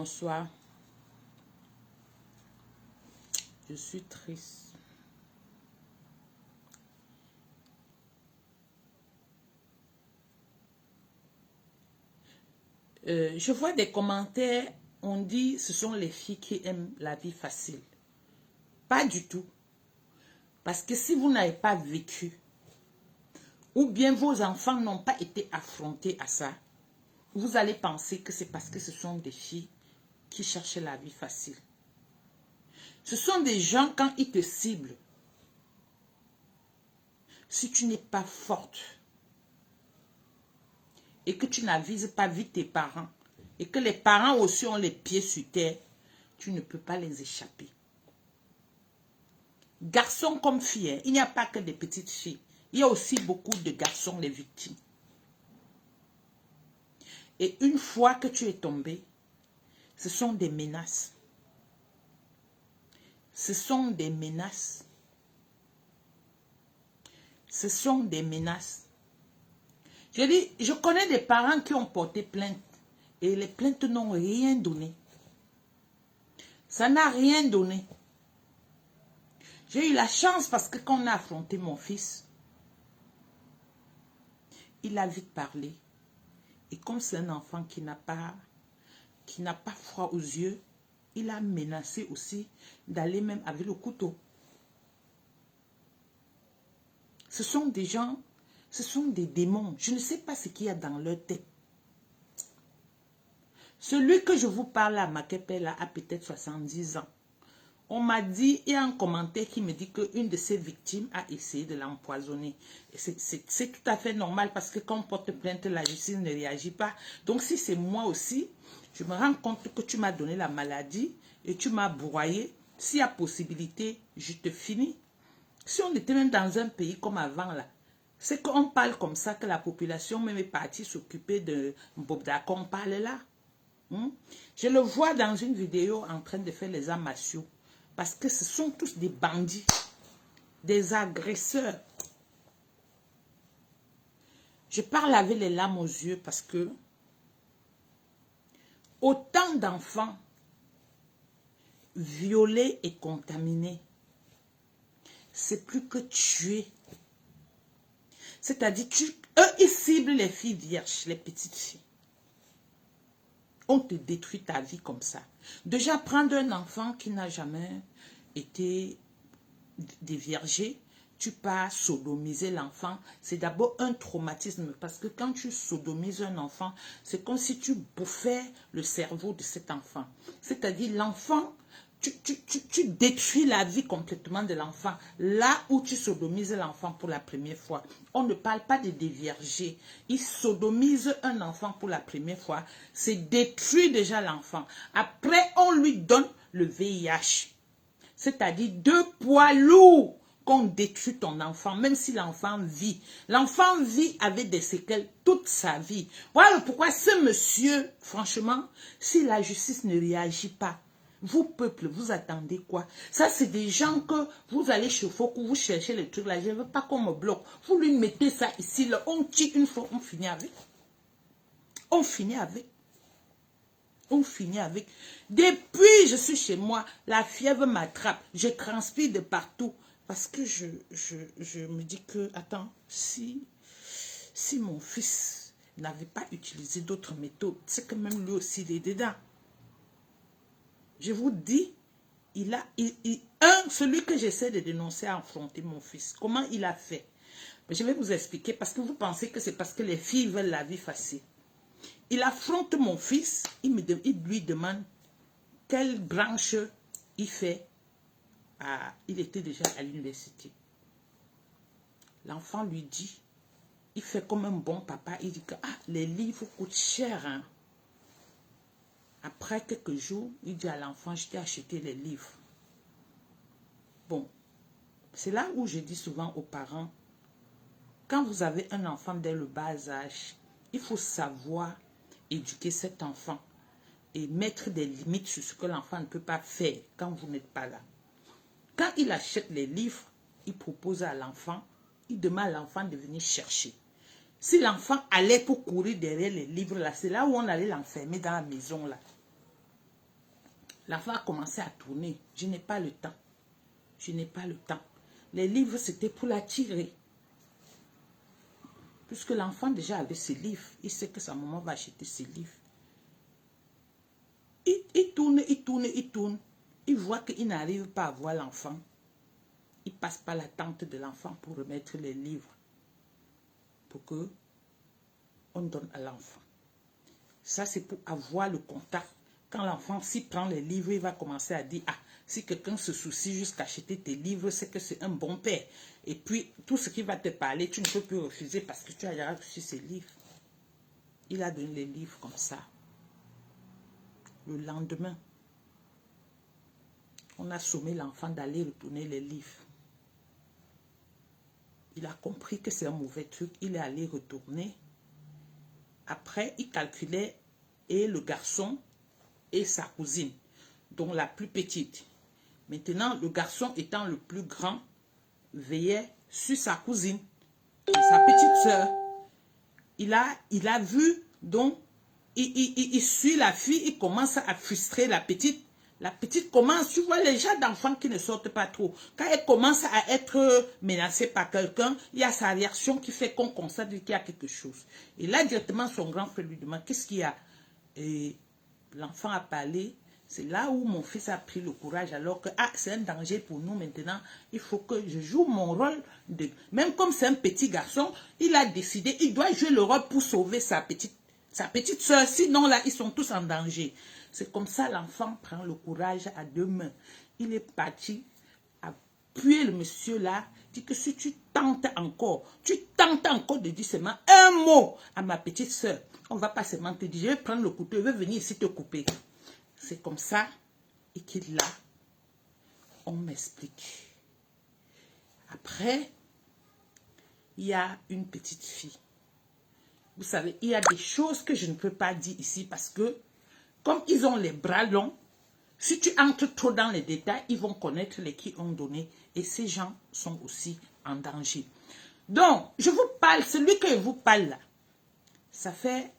Bonsoir. Je suis triste. Je vois des commentaires, on dit ce sont les filles qui aiment la vie facile. Pas du tout. Parce que si vous n'avez pas vécu, ou bien vos enfants n'ont pas été affrontés à ça, vous allez penser que c'est parce que ce sont des filles qui cherchent la vie facile. Ce sont des gens, quand ils te ciblent, si tu n'es pas forte et que tu n'avises pas vite tes parents et que les parents aussi ont les pieds sur terre, tu ne peux pas les échapper. Garçons comme filles, il n'y a pas que des petites filles. Il y a aussi beaucoup de garçons, les victimes. Et une fois que tu es tombé, ce sont des menaces. Ce sont des menaces. Ce sont des menaces. Je dis, je connais des parents qui ont porté plainte et les plaintes n'ont rien donné. Ça n'a rien donné. J'ai eu la chance parce que quand on a affronté mon fils, il a vite parlé. Et comme c'est un enfant qui n'a pas froid aux yeux, il a menacé aussi d'aller même avec le couteau. Ce sont des gens, ce sont des démons. Je ne sais pas ce qu'il y a dans leur tête. Celui que je vous parle à Makepela a peut-être 70 ans. On m'a dit, il y a un commentaire qui me dit qu'une de ses victimes a essayé de l'empoisonner. C'est tout à fait normal parce que quand on porte plainte, la justice ne réagit pas. Donc si c'est moi aussi, je me rends compte que tu m'as donné la maladie et tu m'as broyé. S'il y a possibilité, je te finis. Si on était même dans un pays comme avant là, c'est qu'on parle comme ça que la population même est partie s'occuper de Mbobda, qu'on parle là. Je le vois dans une vidéo en train de faire les arts martiaux. Parce que ce sont tous des bandits, des agresseurs. Je parle avec les larmes aux yeux parce que autant d'enfants violés et contaminés, c'est plus que tuer. C'est-à-dire, eux, ils ciblent les filles vierges, les petites filles. On te détruit ta vie comme ça. Déjà, prendre un enfant qui n'a jamais été déviergé, tu pars sodomiser l'enfant. C'est d'abord un traumatisme parce que quand tu sodomises un enfant, c'est comme si tu bouffais le cerveau de cet enfant. C'est-à-dire l'enfant, tu détruis la vie complètement de l'enfant. Là où tu sodomises l'enfant pour la première fois, on ne parle pas de dévierger. Il sodomise un enfant pour la première fois, c'est détruire déjà l'enfant. Après, on lui donne le VIH. C'est-à-dire 2 poids lourds qu'on détruit ton enfant, même si l'enfant vit. L'enfant vit avec des séquelles toute sa vie. Voilà pourquoi ce monsieur, franchement, si la justice ne réagit pas, vous, peuple, vous attendez quoi? Ça, c'est des gens que vous allez chez Foko, vous cherchez les trucs là. Je ne veux pas qu'on me bloque. Vous lui mettez ça ici, là. On tire une fois, on finit avec. On finit avec. On finit avec. Depuis, je suis chez moi, la fièvre m'attrape. Je transpire de partout. Parce que je me dis que, attends, si mon fils n'avait pas utilisé d'autres méthodes, c'est que même lui aussi, il est dedans. Je vous dis, celui que j'essaie de dénoncer a affronté mon fils. Comment il a fait? Mais je vais vous expliquer parce que vous pensez que c'est parce que les filles veulent la vie facile. Il affronte mon fils, il lui demande quelle branche il fait. Il était déjà à l'université. L'enfant lui dit, il fait comme un bon papa, il dit que les livres coûtent cher. Hein. Après quelques jours, il dit à l'enfant, je t'ai acheté les livres. Bon, c'est là où je dis souvent aux parents, quand vous avez un enfant dès le bas âge, il faut savoir éduquer cet enfant et mettre des limites sur ce que l'enfant ne peut pas faire quand vous n'êtes pas là. Quand il achète les livres, il propose à l'enfant, il demande à l'enfant de venir chercher. Si l'enfant allait pour courir derrière les livres là, c'est là où on allait l'enfermer dans la maison là. L'enfant a commencé à tourner. Je n'ai pas le temps. Je n'ai pas le temps. Les livres, c'était pour l'attirer. Puisque l'enfant déjà avait ses livres. Il sait que sa maman va acheter ses livres. Il tourne, il tourne, il tourne. Il voit qu'il n'arrive pas à voir l'enfant. Il passe par la tante de l'enfant pour remettre les livres. Pour que on donne à l'enfant. Ça, c'est pour avoir le contact. Quand l'enfant, s'il prend les livres, il va commencer à dire, ah, si quelqu'un se soucie jusqu'à acheter tes livres, c'est que c'est un bon père. Et puis, tout ce qui va te parler, tu ne peux plus refuser parce que tu as déjà reçu ses livres. Il a donné les livres comme ça. Le lendemain, on a sommé l'enfant d'aller retourner les livres. Il a compris que c'est un mauvais truc. Il est allé retourner. Après, il calculait et le garçon et sa cousine, dont la plus petite. Maintenant, le garçon étant le plus grand, veillait sur sa cousine, sa petite soeur. Il a vu, donc, il suit la fille, il commence à frustrer la petite. La petite commence, tu vois les gens d'enfants qui ne sortent pas trop. Quand elle commence à être menacée par quelqu'un, il y a sa réaction qui fait qu'on constate qu'il y a quelque chose. Et là, directement, son grand frère lui demande, qu'est-ce qu'il y a? Et l'enfant a parlé. C'est là où mon fils a pris le courage, alors que c'est un danger pour nous maintenant. Il faut que je joue mon rôle. Même comme c'est un petit garçon, il a décidé, il doit jouer le rôle pour sauver sa petite soeur. Sinon, là, ils sont tous en danger. C'est comme ça l'enfant prend le courage à deux mains. Il est parti appuyer le monsieur là, dit que si tu tentes encore de dire seulement un mot à ma petite soeur, on va pas seulement te dire, je vais prendre le couteau, je vais venir ici te couper. C'est comme ça, et qu'il là, on m'explique. Après, il y a une petite fille. Vous savez, il y a des choses que je ne peux pas dire ici parce que, comme ils ont les bras longs, si tu entres trop dans les détails, ils vont connaître les qui ont donné. Et ces gens sont aussi en danger. Donc, je vous parle, celui que je vous parle là, ça fait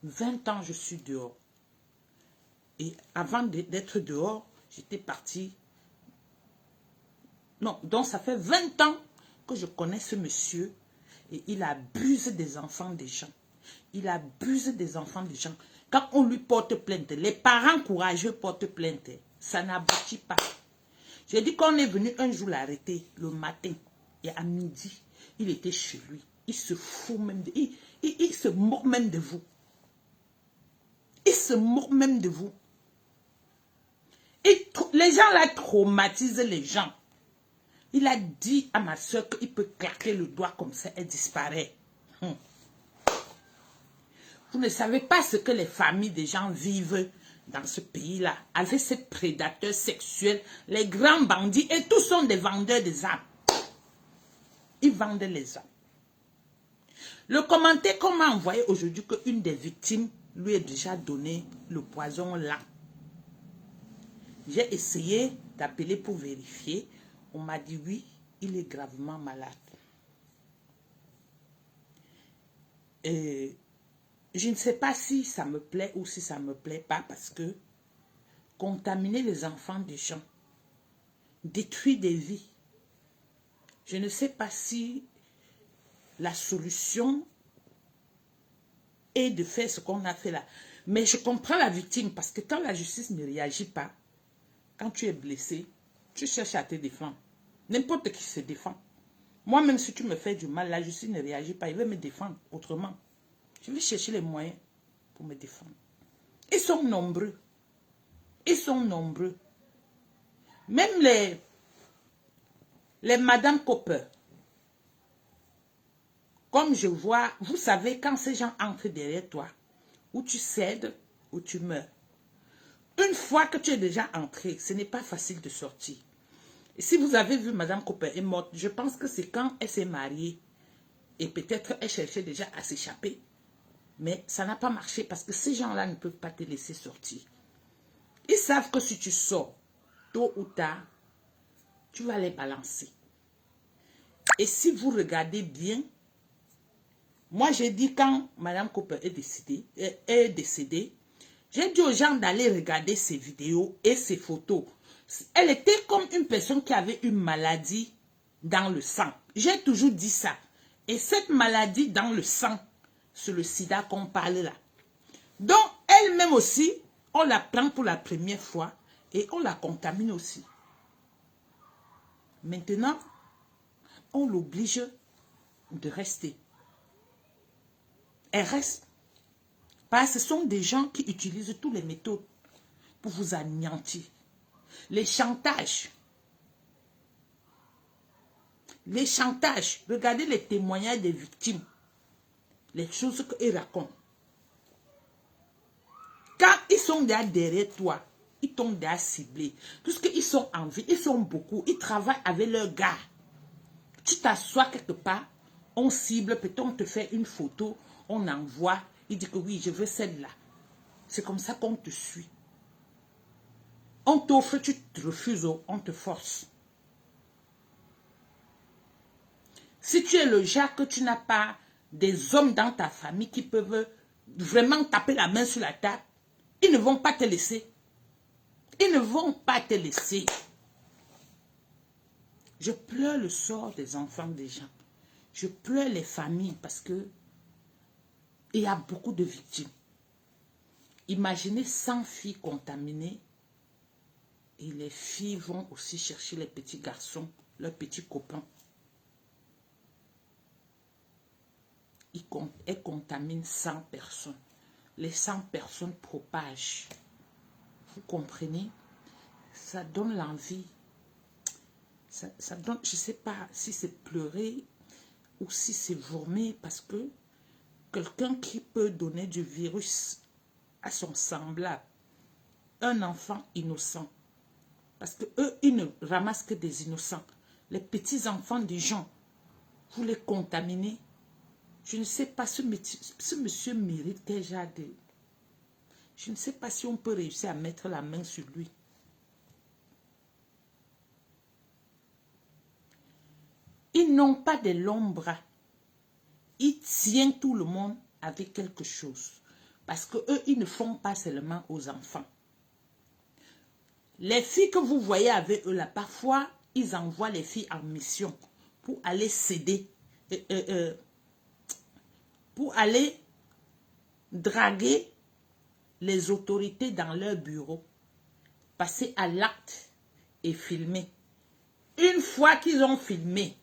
20 ans que je suis dehors. Et avant d'être dehors, j'étais partie. Non, donc ça fait 20 ans que je connais ce monsieur. Et il abuse des enfants des gens. Il abuse des enfants des gens. Quand on lui porte plainte, les parents courageux portent plainte. Ça n'aboutit pas. J'ai dit qu'on est venu un jour l'arrêter, le matin. Et à midi, il était chez lui. Il se fout même de... Il se moque même de vous. Il se moque même de vous. Les gens là traumatisent les gens. Il a dit à ma soeur qu'il peut claquer le doigt comme ça, elle disparaît. Vous ne savez pas ce que les familles des gens vivent dans ce pays-là, avec ces prédateurs sexuels, les grands bandits, et tous sont des vendeurs des âmes. Ils vendent les âmes. Le commentaire qu'on m'a envoyé aujourd'hui qu'une des victimes lui a déjà donné le poison là. J'ai essayé d'appeler pour vérifier. On m'a dit oui, il est gravement malade. Et je ne sais pas si ça me plaît ou si ça ne me plaît pas parce que contaminer les enfants des gens, détruire des vies. Je ne sais pas si la solution est de faire ce qu'on a fait là. Mais je comprends la victime parce que quand la justice ne réagit pas, quand tu es blessé, tu cherches à te défendre. N'importe qui se défend. Moi-même, si tu me fais du mal, la justice ne réagit pas. Il va me défendre autrement. Je vais chercher les moyens pour me défendre. Ils sont nombreux. Ils sont nombreux. Même les Madame Copper. Comme je vois, vous savez, quand ces gens entrent derrière toi, ou tu cèdes, ou tu meurs. Une fois que tu es déjà entré, ce n'est pas facile de sortir. Et si vous avez vu Madame Copper est morte, je pense que c'est quand elle s'est mariée. Et peut-être elle cherchait déjà à s'échapper. Mais ça n'a pas marché parce que ces gens-là ne peuvent pas te laisser sortir. Ils savent que si tu sors, tôt ou tard, tu vas les balancer. Et si vous regardez bien, moi j'ai dit quand Madame Copper est décédée, J'ai dit aux gens d'aller regarder ces vidéos et ces photos. Elle était comme une personne qui avait une maladie dans le sang. J'ai toujours dit ça. Et cette maladie dans le sang, c'est le sida qu'on parle là. Donc, elle-même aussi, on la prend pour la première fois et on la contamine aussi. Maintenant, on l'oblige de rester. Elle reste. Parce que ce sont des gens qui utilisent toutes les méthodes pour vous anéantir. Les chantages. Les chantages. Regardez les témoignages des victimes. Les choses qu'ils racontent. Quand ils sont derrière toi, ils t'ont déjà ciblé. Puisqu'ils sont en vie, ils sont beaucoup, ils travaillent avec leurs gars. Tu t'assois quelque part, on cible, peut-être on te fait une photo, on envoie, il dit que oui, je veux celle-là. C'est comme ça qu'on te suit. On t'offre, tu te refuses, on te force. Si tu es le genre que tu n'as pas des hommes dans ta famille qui peuvent vraiment taper la main sur la table, ils ne vont pas te laisser. Ils ne vont pas te laisser. Je pleure le sort des enfants des gens. Je pleure les familles parce que il y a beaucoup de victimes. Imaginez 100 filles contaminées et les filles vont aussi chercher les petits garçons, leurs petits copains. Elles contaminent 100 personnes. Les 100 personnes propagent. Vous comprenez? Ça donne l'envie. Ça donne, je ne sais pas si c'est pleurer ou si c'est vomir parce que quelqu'un qui peut donner du virus à son semblable, un enfant innocent, parce que eux, ils ne ramassent que des innocents. Les petits enfants des gens, vous les contaminez. Je ne sais pas, ce monsieur mérite déjà de... Je ne sais pas si on peut réussir à mettre la main sur lui. Ils n'ont pas de longs bras. Ils tiennent tout le monde avec quelque chose. Parce que eux, ils ne font pas seulement aux enfants. Les filles que vous voyez avec eux là, parfois, ils envoient les filles en mission pour aller céder, pour aller draguer les autorités dans leur bureau, passer à l'acte et filmer. Une fois qu'ils ont filmé,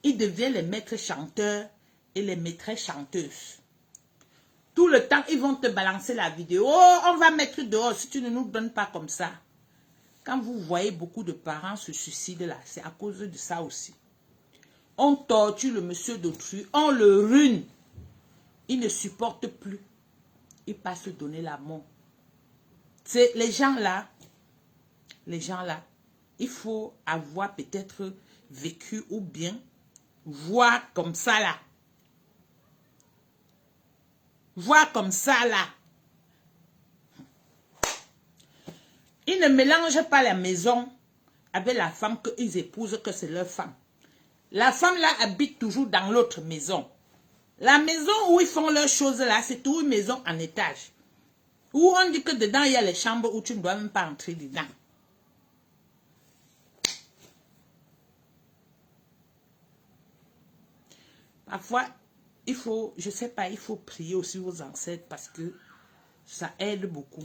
ils deviennent les maîtres chanteurs et les maîtresses chanteuses. Tout le temps, ils vont te balancer la vidéo. Oh, on va mettre dehors si tu ne nous donnes pas comme ça. Quand vous voyez beaucoup de parents se suicident là, c'est à cause de ça aussi. On torture le monsieur d'autrui, on le ruine. Il ne supporte plus. Il passe donner la mort. C'est les gens là, il faut avoir peut-être vécu ou bien voir comme ça là. Voir comme ça là. Ils ne mélangent pas la maison avec la femme qu'ils épousent, que c'est leur femme. La femme là habite toujours dans l'autre maison. La maison où ils font leurs choses là, c'est toujours une maison en étage. Où on dit que dedans il y a les chambres où tu ne dois même pas entrer dedans. Parfois, il faut, je ne sais pas, il faut prier aussi vos ancêtres parce que ça aide beaucoup.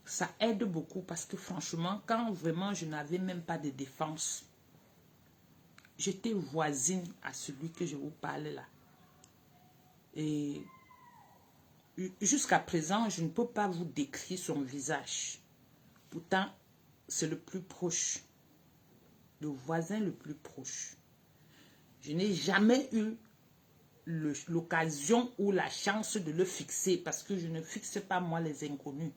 Ça aide beaucoup parce que franchement, quand vraiment je n'avais même pas de défense, j'étais voisine à celui que je vous parle là. Et jusqu'à présent, je ne peux pas vous décrire son visage. Pourtant, c'est le plus proche. Le voisin le plus proche. Je n'ai jamais eu l'occasion ou la chance de le fixer parce que je ne fixe pas moi les inconnus.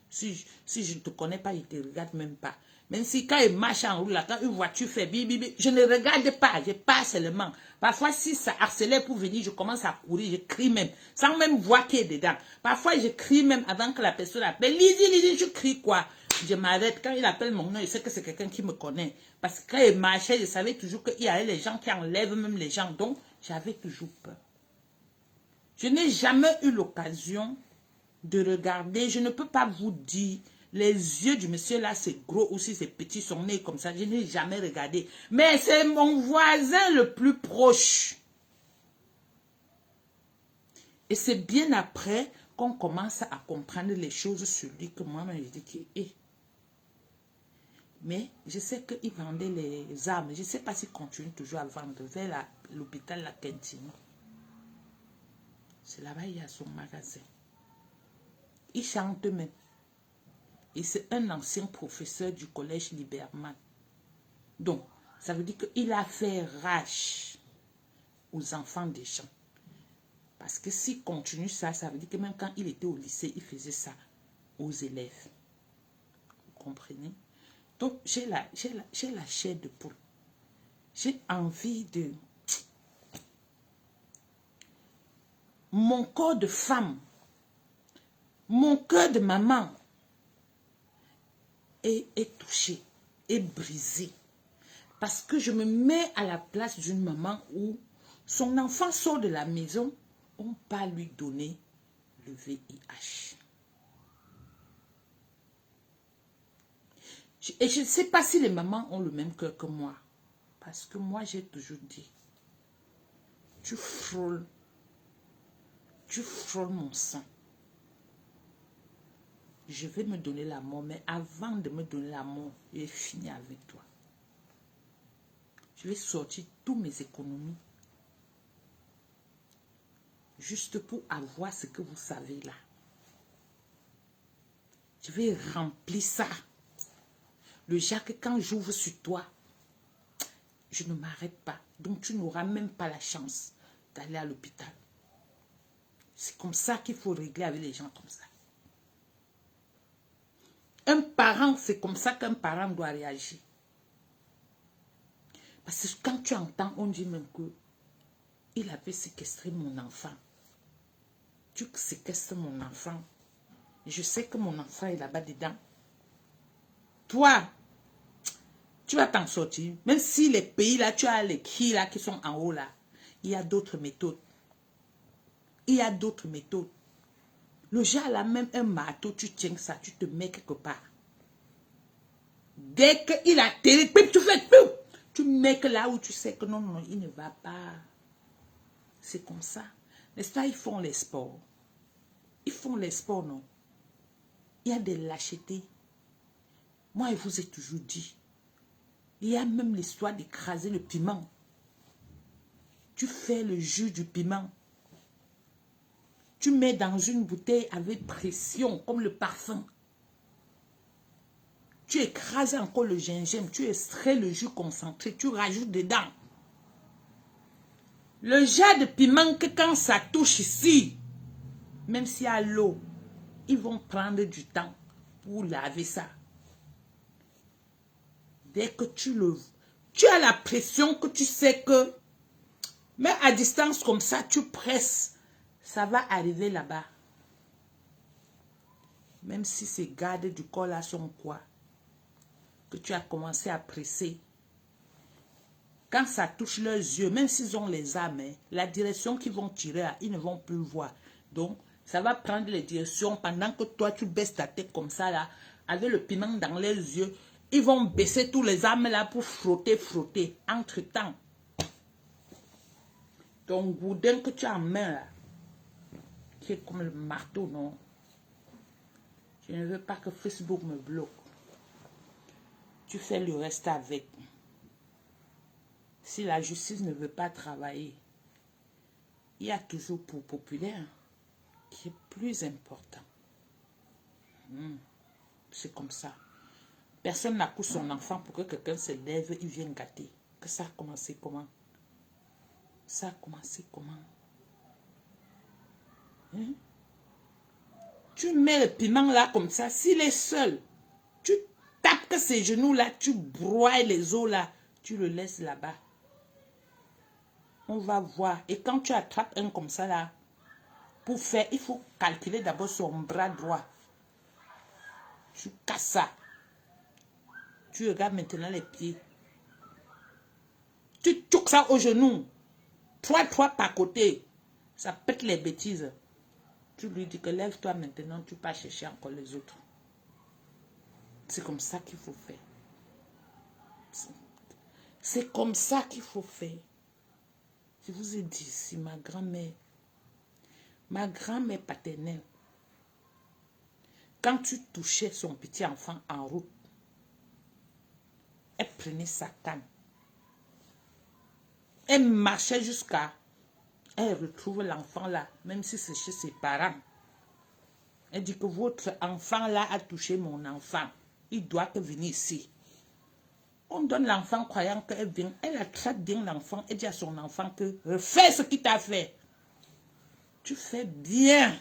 Si je ne te connais pas, je ne te regarde même pas. Même si quand il marche en route, là, quand une voiture fait bibi, je ne regarde pas, je passe seulement. Parfois, si ça accélère pour venir, je commence à courir, je crie même, sans même voir qui est dedans. Parfois, je crie même avant que la personne appelle. Lydie, je crie quoi? Je m'arrête. Quand il appelle mon nom, je sais que c'est quelqu'un qui me connaît. Parce que quand il marchait, je savais toujours qu'il y avait les gens qui enlèvent même les gens. Donc, j'avais toujours peur. Je n'ai jamais eu l'occasion de regarder. Je ne peux pas vous dire, les yeux du monsieur là, c'est gros ou si c'est petit, son nez comme ça. Je n'ai jamais regardé. Mais c'est mon voisin le plus proche. Et c'est bien après qu'on commence à comprendre les choses sur lui que moi, je dis que... Mais je sais qu'il vendait les armes. Je ne sais pas s'il continue toujours à vendre vers l'hôpital La Quintine. C'est là-bas, il y a son magasin. Il chante même. Et c'est un ancien professeur du collège Liberman. Donc, ça veut dire qu'il a fait rage aux enfants des gens. Parce que s'il continue ça, ça veut dire que même quand il était au lycée, il faisait ça aux élèves. Vous comprenez? Donc, j'ai la chair de poule. J'ai envie de... Mon corps de femme, mon cœur de maman est touché, est brisé. Parce que je me mets à la place d'une maman où son enfant sort de la maison, on ne peut pas lui donner le VIH. Et je ne sais pas si les mamans ont le même cœur que moi. Parce que moi, j'ai toujours dit, tu frôles mon sang. Je vais me donner la mort, mais avant de me donner la mort, j'ai fini avec toi. Je vais sortir toutes mes économies. Juste pour avoir ce que vous savez là. Je vais remplir ça. Le Jacques, quand j'ouvre sur toi, je ne m'arrête pas. Donc tu n'auras même pas la chance d'aller à l'hôpital. C'est comme ça qu'il faut régler avec les gens comme ça. Un parent, c'est comme ça qu'un parent doit réagir. Parce que quand tu entends, on dit même que il avait séquestré mon enfant. Tu séquestres mon enfant. Je sais que mon enfant est là-bas dedans. Toi, tu vas t'en sortir. Même si les pays là, tu as les qui là qui sont en haut là, il y a d'autres méthodes. Il y a d'autres méthodes. Le gars là, même un marteau, tu tiens ça, tu te mets quelque part. Dès qu'il a télé, tu fais tout. Tu mets que là où tu sais que non, non, il ne va pas. C'est comme ça. N'est-ce pas, ils font les sports. Ils font les sports, non. Il y a des lâchetés. Moi, je vous ai toujours dit. Il y a même l'histoire d'écraser le piment. Tu fais le jus du piment. Tu mets dans une bouteille avec pression, comme le parfum. Tu écrases encore le gingembre, tu extrais le jus concentré, tu rajoutes dedans. Le jet de piment, que quand ça touche ici, même s'il y a l'eau, ils vont prendre du temps pour laver ça. Dès que tu as la pression que tu sais que, mais à distance comme ça, tu presses, ça va arriver là-bas. Même si ces gardes du corps là sont quoi, que tu as commencé à presser. Quand ça touche leurs yeux, même s'ils ont les armes, la direction qu'ils vont tirer, ils ne vont plus voir. Donc, ça va prendre les directions pendant que toi, tu baisses ta tête comme ça, là, avec le piment dans les yeux. Ils vont baisser tous les armes là pour frotter. Entre-temps, ton boudin que tu as en main, là, qui est comme le marteau, non? Je ne veux pas que Facebook me bloque. Tu fais le reste avec. Si la justice ne veut pas travailler, il y a toujours pour populaire qui est plus important. C'est comme ça. Personne n'accouche son enfant pour que quelqu'un se lève et vienne gâter. Que ça a commencé comment? Ça a commencé comment? Tu mets le piment là comme ça, s'il est seul, tu tapes que ses genoux là, tu broies les os là, tu le laisses là-bas. On va voir. Et quand tu attrapes un comme ça là, pour faire, il faut calculer d'abord son bras droit. Tu casses ça. Tu regardes maintenant les pieds. Tu touches ça au genou. Trois par côté. Ça pète les bêtises. Tu lui dis que lève-toi maintenant, tu vas chercher encore les autres. C'est comme ça qu'il faut faire. C'est comme ça qu'il faut faire. Je vous ai dit, si ma grand-mère paternelle, quand tu touchais son petit enfant en route, elle prenait sa canne. Elle marchait jusqu'à... Elle retrouve l'enfant là, même si c'est chez ses parents. Elle dit que votre enfant là a touché mon enfant. Il doit venir ici. On donne l'enfant croyant qu'elle vient. Elle attrape bien l'enfant et dit à son enfant que refais ce qu'il t'a fait. Tu fais bien.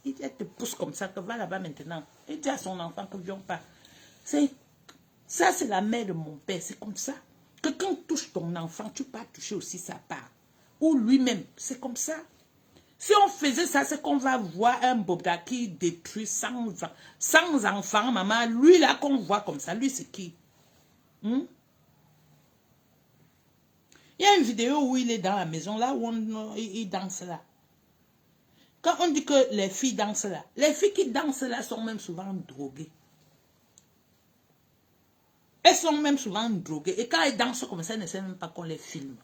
Elle te pousse comme ça, que va là-bas maintenant. Elle dit à son enfant que viens pas. Ça, c'est la mère de mon père. C'est comme ça. Que quand tu touches ton enfant, tu peux toucher aussi sa part. Ou lui-même. C'est comme ça. Si on faisait ça, c'est qu'on va voir un Bobda qui détruit 100 enfants, maman. Lui là qu'on voit comme ça, lui c'est qui? Il y a une vidéo où il est dans la maison, là où il danse là. Quand on dit que les filles dansent là, les filles qui dansent là sont même souvent droguées. Elles sont même souvent droguées. Et quand elles dansent comme ça, elles ne savent même pas qu'on les filme.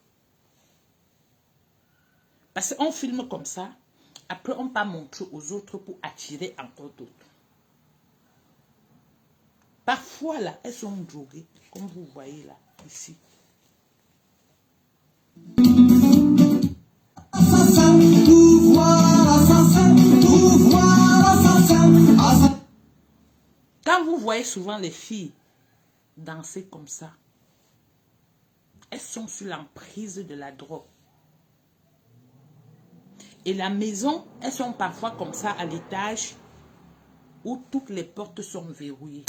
Parce qu'on filme comme ça, après on peut montrer aux autres pour attirer encore d'autres. Parfois là, elles sont droguées, comme vous voyez là, ici. Quand vous voyez souvent les filles danser comme ça, elles sont sous l'emprise de la drogue. Et la maison, elles sont parfois comme ça à l'étage où toutes les portes sont verrouillées.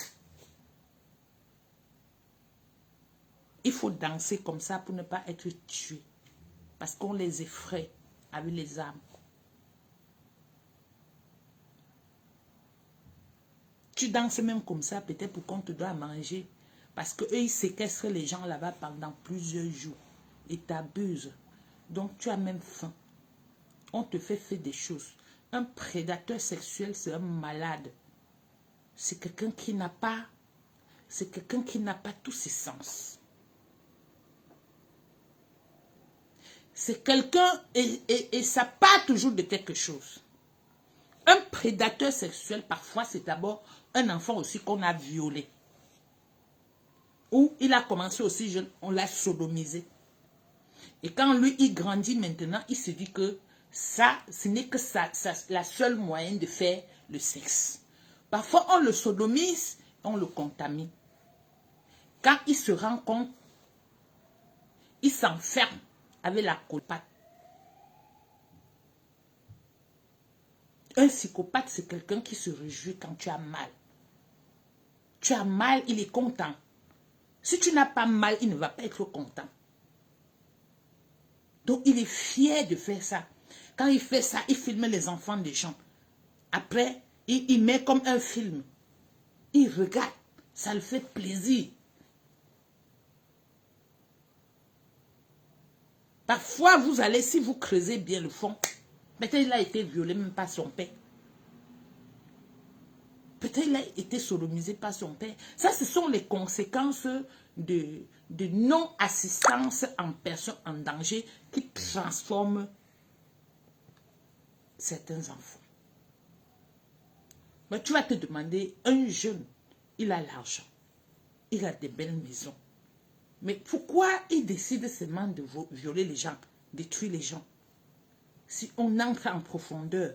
Il faut danser comme ça pour ne pas être tué. Parce qu'on les effraie avec les armes. Tu danses même comme ça, peut-être pour qu'on te doit manger. Parce qu'eux, ils séquestrent les gens là-bas pendant plusieurs jours. Et t'abusent. Donc, tu as même faim. On te fait faire des choses. Un prédateur sexuel, c'est un malade. C'est quelqu'un qui n'a pas... C'est quelqu'un qui n'a pas tous ses sens. C'est quelqu'un... Et ça part toujours de quelque chose. Un prédateur sexuel, parfois, c'est d'abord un enfant aussi qu'on a violé. Ou il a commencé aussi jeune, on l'a sodomisé. Et quand lui, il grandit maintenant, il se dit que ça, ce n'est que la seule moyen de faire le sexe. Parfois, on le sodomise, on le contamine. Quand il se rend compte, il s'enferme avec la psychopathe. Un psychopathe, c'est quelqu'un qui se réjouit quand tu as mal. Tu as mal, il est content. Si tu n'as pas mal, il ne va pas être content. Donc, il est fier de faire ça. Quand il fait ça, il filme les enfants des gens. Après, il met comme un film. Il regarde. Ça le fait plaisir. Parfois, vous allez, si vous creusez bien le fond, peut-être il a été violé même par son père. Peut-être il a été sodomisé par son père. Ça, ce sont les conséquences de non-assistance en personne en danger qui transforment certains enfants. Mais tu vas te demander, un jeune, il a l'argent, il a des belles maisons. Mais pourquoi il décide seulement de violer les gens, détruire les gens? Si on entre en profondeur,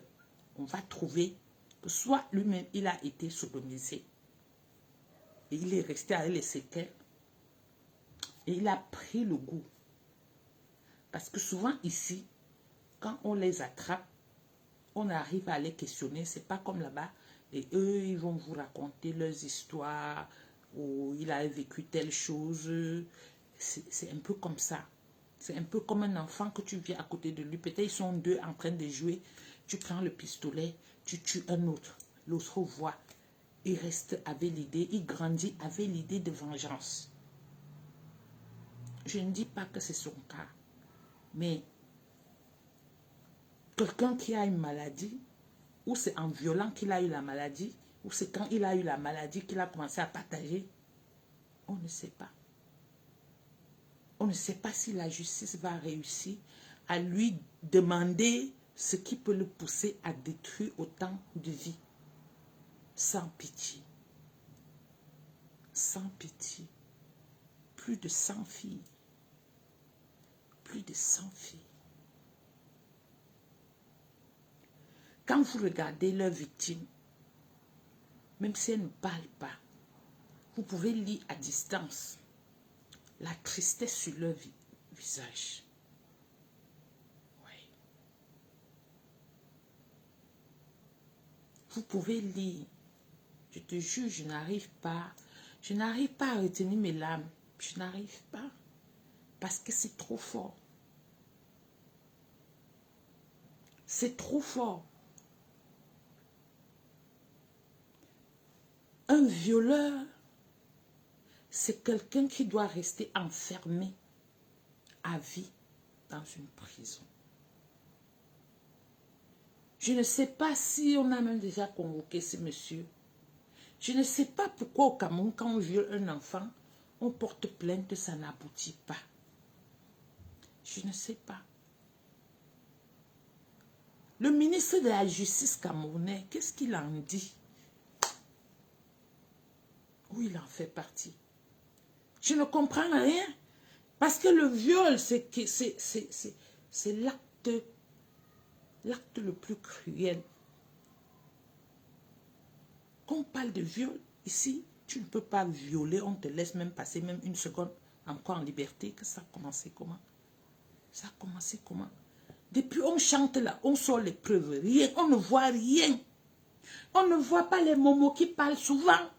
on va trouver que soit lui-même, il a été sodomisé. Et il est resté avec les séquelles. Et il a pris le goût. Parce que souvent ici, quand on les attrape, on arrive à les questionner. C'est pas comme là-bas. Et eux, ils vont vous raconter leurs histoires. Ou il a vécu telle chose. C'est un peu comme ça. C'est un peu comme un enfant que tu viens à côté de lui. Peut-être ils sont deux en train de jouer. Tu prends le pistolet, tu tues un autre. L'autre voit. Il reste avec l'idée, il grandit avec l'idée de vengeance. Je ne dis pas que c'est son cas. Mais quelqu'un qui a une maladie, Ou c'est en violant qu'il a eu la maladie, ou c'est quand il a eu la maladie qu'il a commencé à partager. On ne sait pas. On ne sait pas si la justice va réussir à lui demander ce qui peut le pousser à détruire autant de vies. Sans pitié. Sans pitié. Plus de 100 filles. Plus de 100 filles. Quand vous regardez leurs victimes, même si elles ne parlent pas, vous pouvez lire à distance la tristesse sur leur visage. Oui. Vous pouvez lire. Je te jure, je n'arrive pas à retenir mes larmes. Je n'arrive pas. Parce que c'est trop fort. C'est trop fort. Un violeur, c'est quelqu'un qui doit rester enfermé à vie dans une prison. Je ne sais pas si on a même déjà convoqué ce monsieur. Je ne sais pas pourquoi au Cameroun, quand on viole un enfant, on porte plainte, ça n'aboutit pas. Je ne sais pas. Le ministre de la Justice camerounais, qu'est-ce qu'il en dit? Où il en fait partie? Je ne comprends rien. Parce que le viol, c'est l'acte le plus cruel. Quand on parle de viol, ici, tu ne peux pas violer, on te laisse même passer même une seconde encore en liberté. Que ça a commencé comment? Ça a commencé comment? Depuis on chante là, on sort les preuves, rien, on ne voit rien. On ne voit pas les momos qui parlent souvent.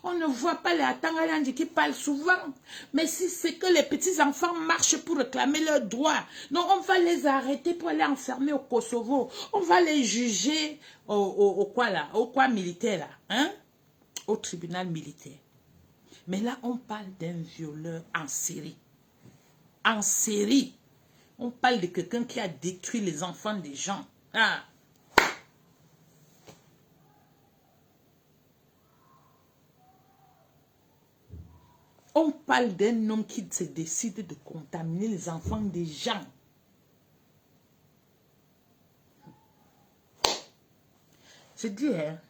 On ne voit pas les Atangalandi qui parlent souvent. Mais si c'est que les petits-enfants marchent pour réclamer leurs droits, non, on va les arrêter pour les enfermer au Kosovo. On va les juger au quoi militaire là, hein? Au tribunal militaire. Mais là, on parle d'un violeur en série. En série. On parle de quelqu'un qui a détruit les enfants des gens. Ah. On parle d'un homme qui se décide de contaminer les enfants des gens. Je dis, hein,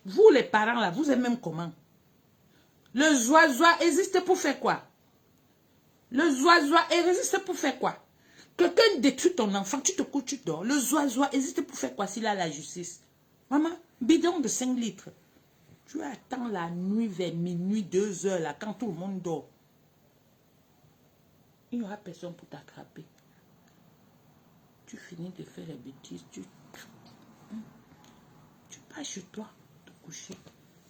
vous les parents là, vous êtes même comment? Le zoizois existe pour faire quoi? Le zoizois existe pour faire quoi? Quelqu'un détruit ton enfant, tu te couches, tu dors. Le zoizois existe pour faire quoi s'il a la justice? Maman, bidon de 5 litres. Tu attends la nuit vers minuit, 2 heures, là, quand tout le monde dort. Il n'y aura personne pour t'attraper. Tu finis de faire les bêtises, tu pars chez toi, te coucher.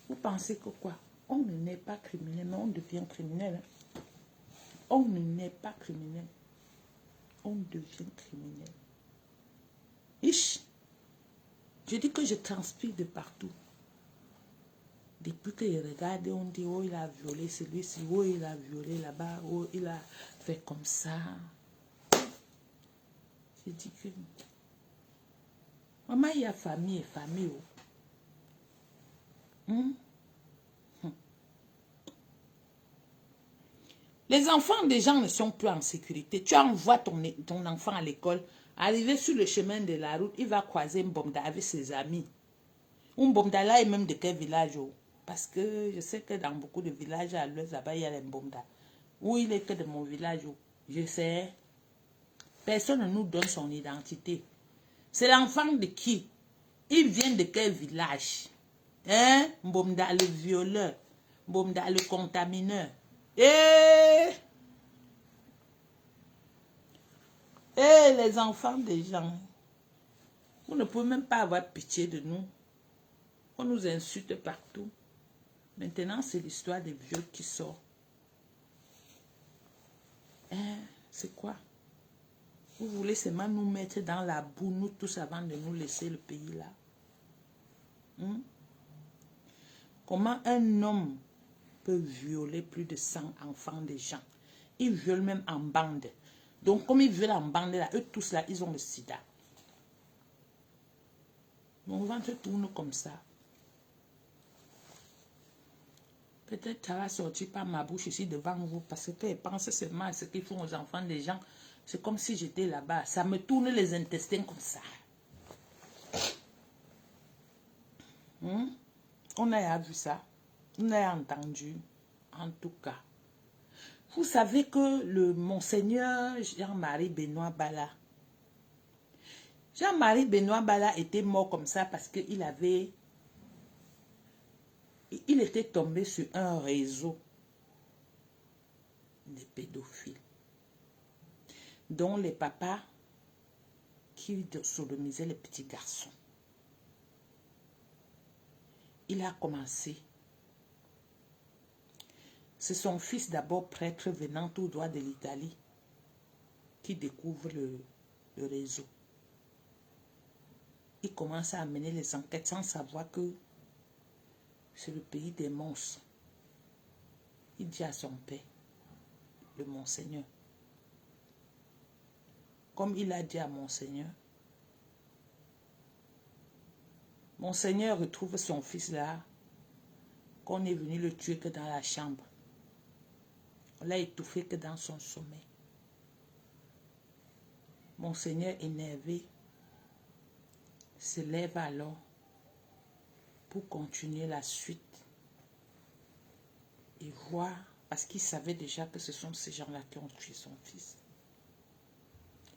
Vous pensez que quoi? On ne naît pas criminel, mais on devient criminel. Hein? On ne naît pas criminel. On devient criminel. Ich, je dis que je transpire de partout. Depuis que je regarde, on dit, oh, il a violé celui-ci, oh, il a violé là-bas, oh, il a fait comme ça. Je dis que... Maman, il y a famille et famille. Oh. Les enfants des gens ne sont plus en sécurité. Tu envoies ton enfant à l'école, arrivé sur le chemin de la route, il va croiser un bomda avec ses amis. Un bomda là est même de quel village? Oh? Parce que je sais que dans beaucoup de villages à l'ouest, là-bas, il y a les bomda. Où il est que de mon village? Oh? Je sais. Personne ne nous donne son identité. C'est l'enfant de qui? Il vient de quel village? Hein? Bomda le violeur. Bomda le contamineur. Et les enfants des gens, vous ne pouvez même pas avoir pitié de nous. On nous insulte partout. Maintenant, c'est l'histoire des vieux qui sort. Hein? C'est quoi? Vous voulez seulement nous mettre dans la boue, nous tous, avant de nous laisser le pays là? Hein? Comment un homme peut violer plus de 100 enfants des gens? Ils violent même en bande. Donc, comme ils violent en bande, là, eux tous là, ils ont le sida. Mon ventre tourne comme ça. Peut-être ça va sortir par ma bouche ici devant vous parce que pense seulement à ce qu'ils font aux enfants des gens. C'est comme si j'étais là-bas. Ça me tourne les intestins comme ça. On a vu ça. On a entendu. En tout cas. Vous savez que le Monseigneur Jean-Marie Benoît Bala. Jean-Marie Benoît Bala était mort comme ça parce qu'il avait... Il était tombé sur un réseau de pédophiles, dont les papas qui sodomisaient les petits garçons. Il a commencé. C'est son fils d'abord prêtre venant tout droit de l'Italie qui découvre le réseau. Il commence à amener les enquêtes sans savoir que c'est le pays des monstres. Il dit à son père, le Monseigneur, comme il a dit à Monseigneur, Monseigneur retrouve son fils là, qu'on est venu le tuer que dans la chambre. On l'a étouffé que dans son sommeil. Monseigneur énervé se lève alors pour continuer la suite et voir, parce qu'il savait déjà que ce sont ces gens-là qui ont tué son fils.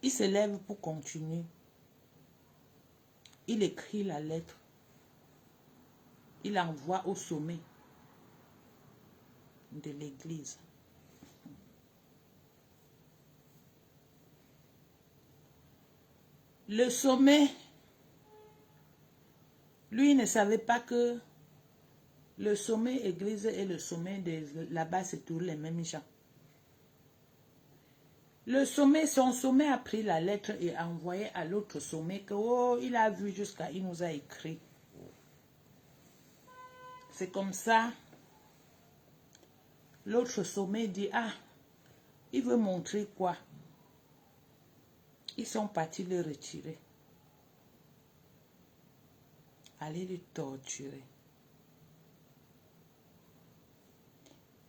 Il se lève pour continuer. Il écrit la lettre. Il envoie au sommet de l'église. Le sommet, lui ne savait pas que le sommet église et le sommet de là-bas, c'est tous les mêmes gens. Le sommet, son sommet a pris la lettre et a envoyé à l'autre sommet que, oh, il a vu jusqu'à, il nous a écrit. C'est comme ça. L'autre sommet dit, ah, il veut montrer quoi? Ils sont partis le retirer. Aller le torturer.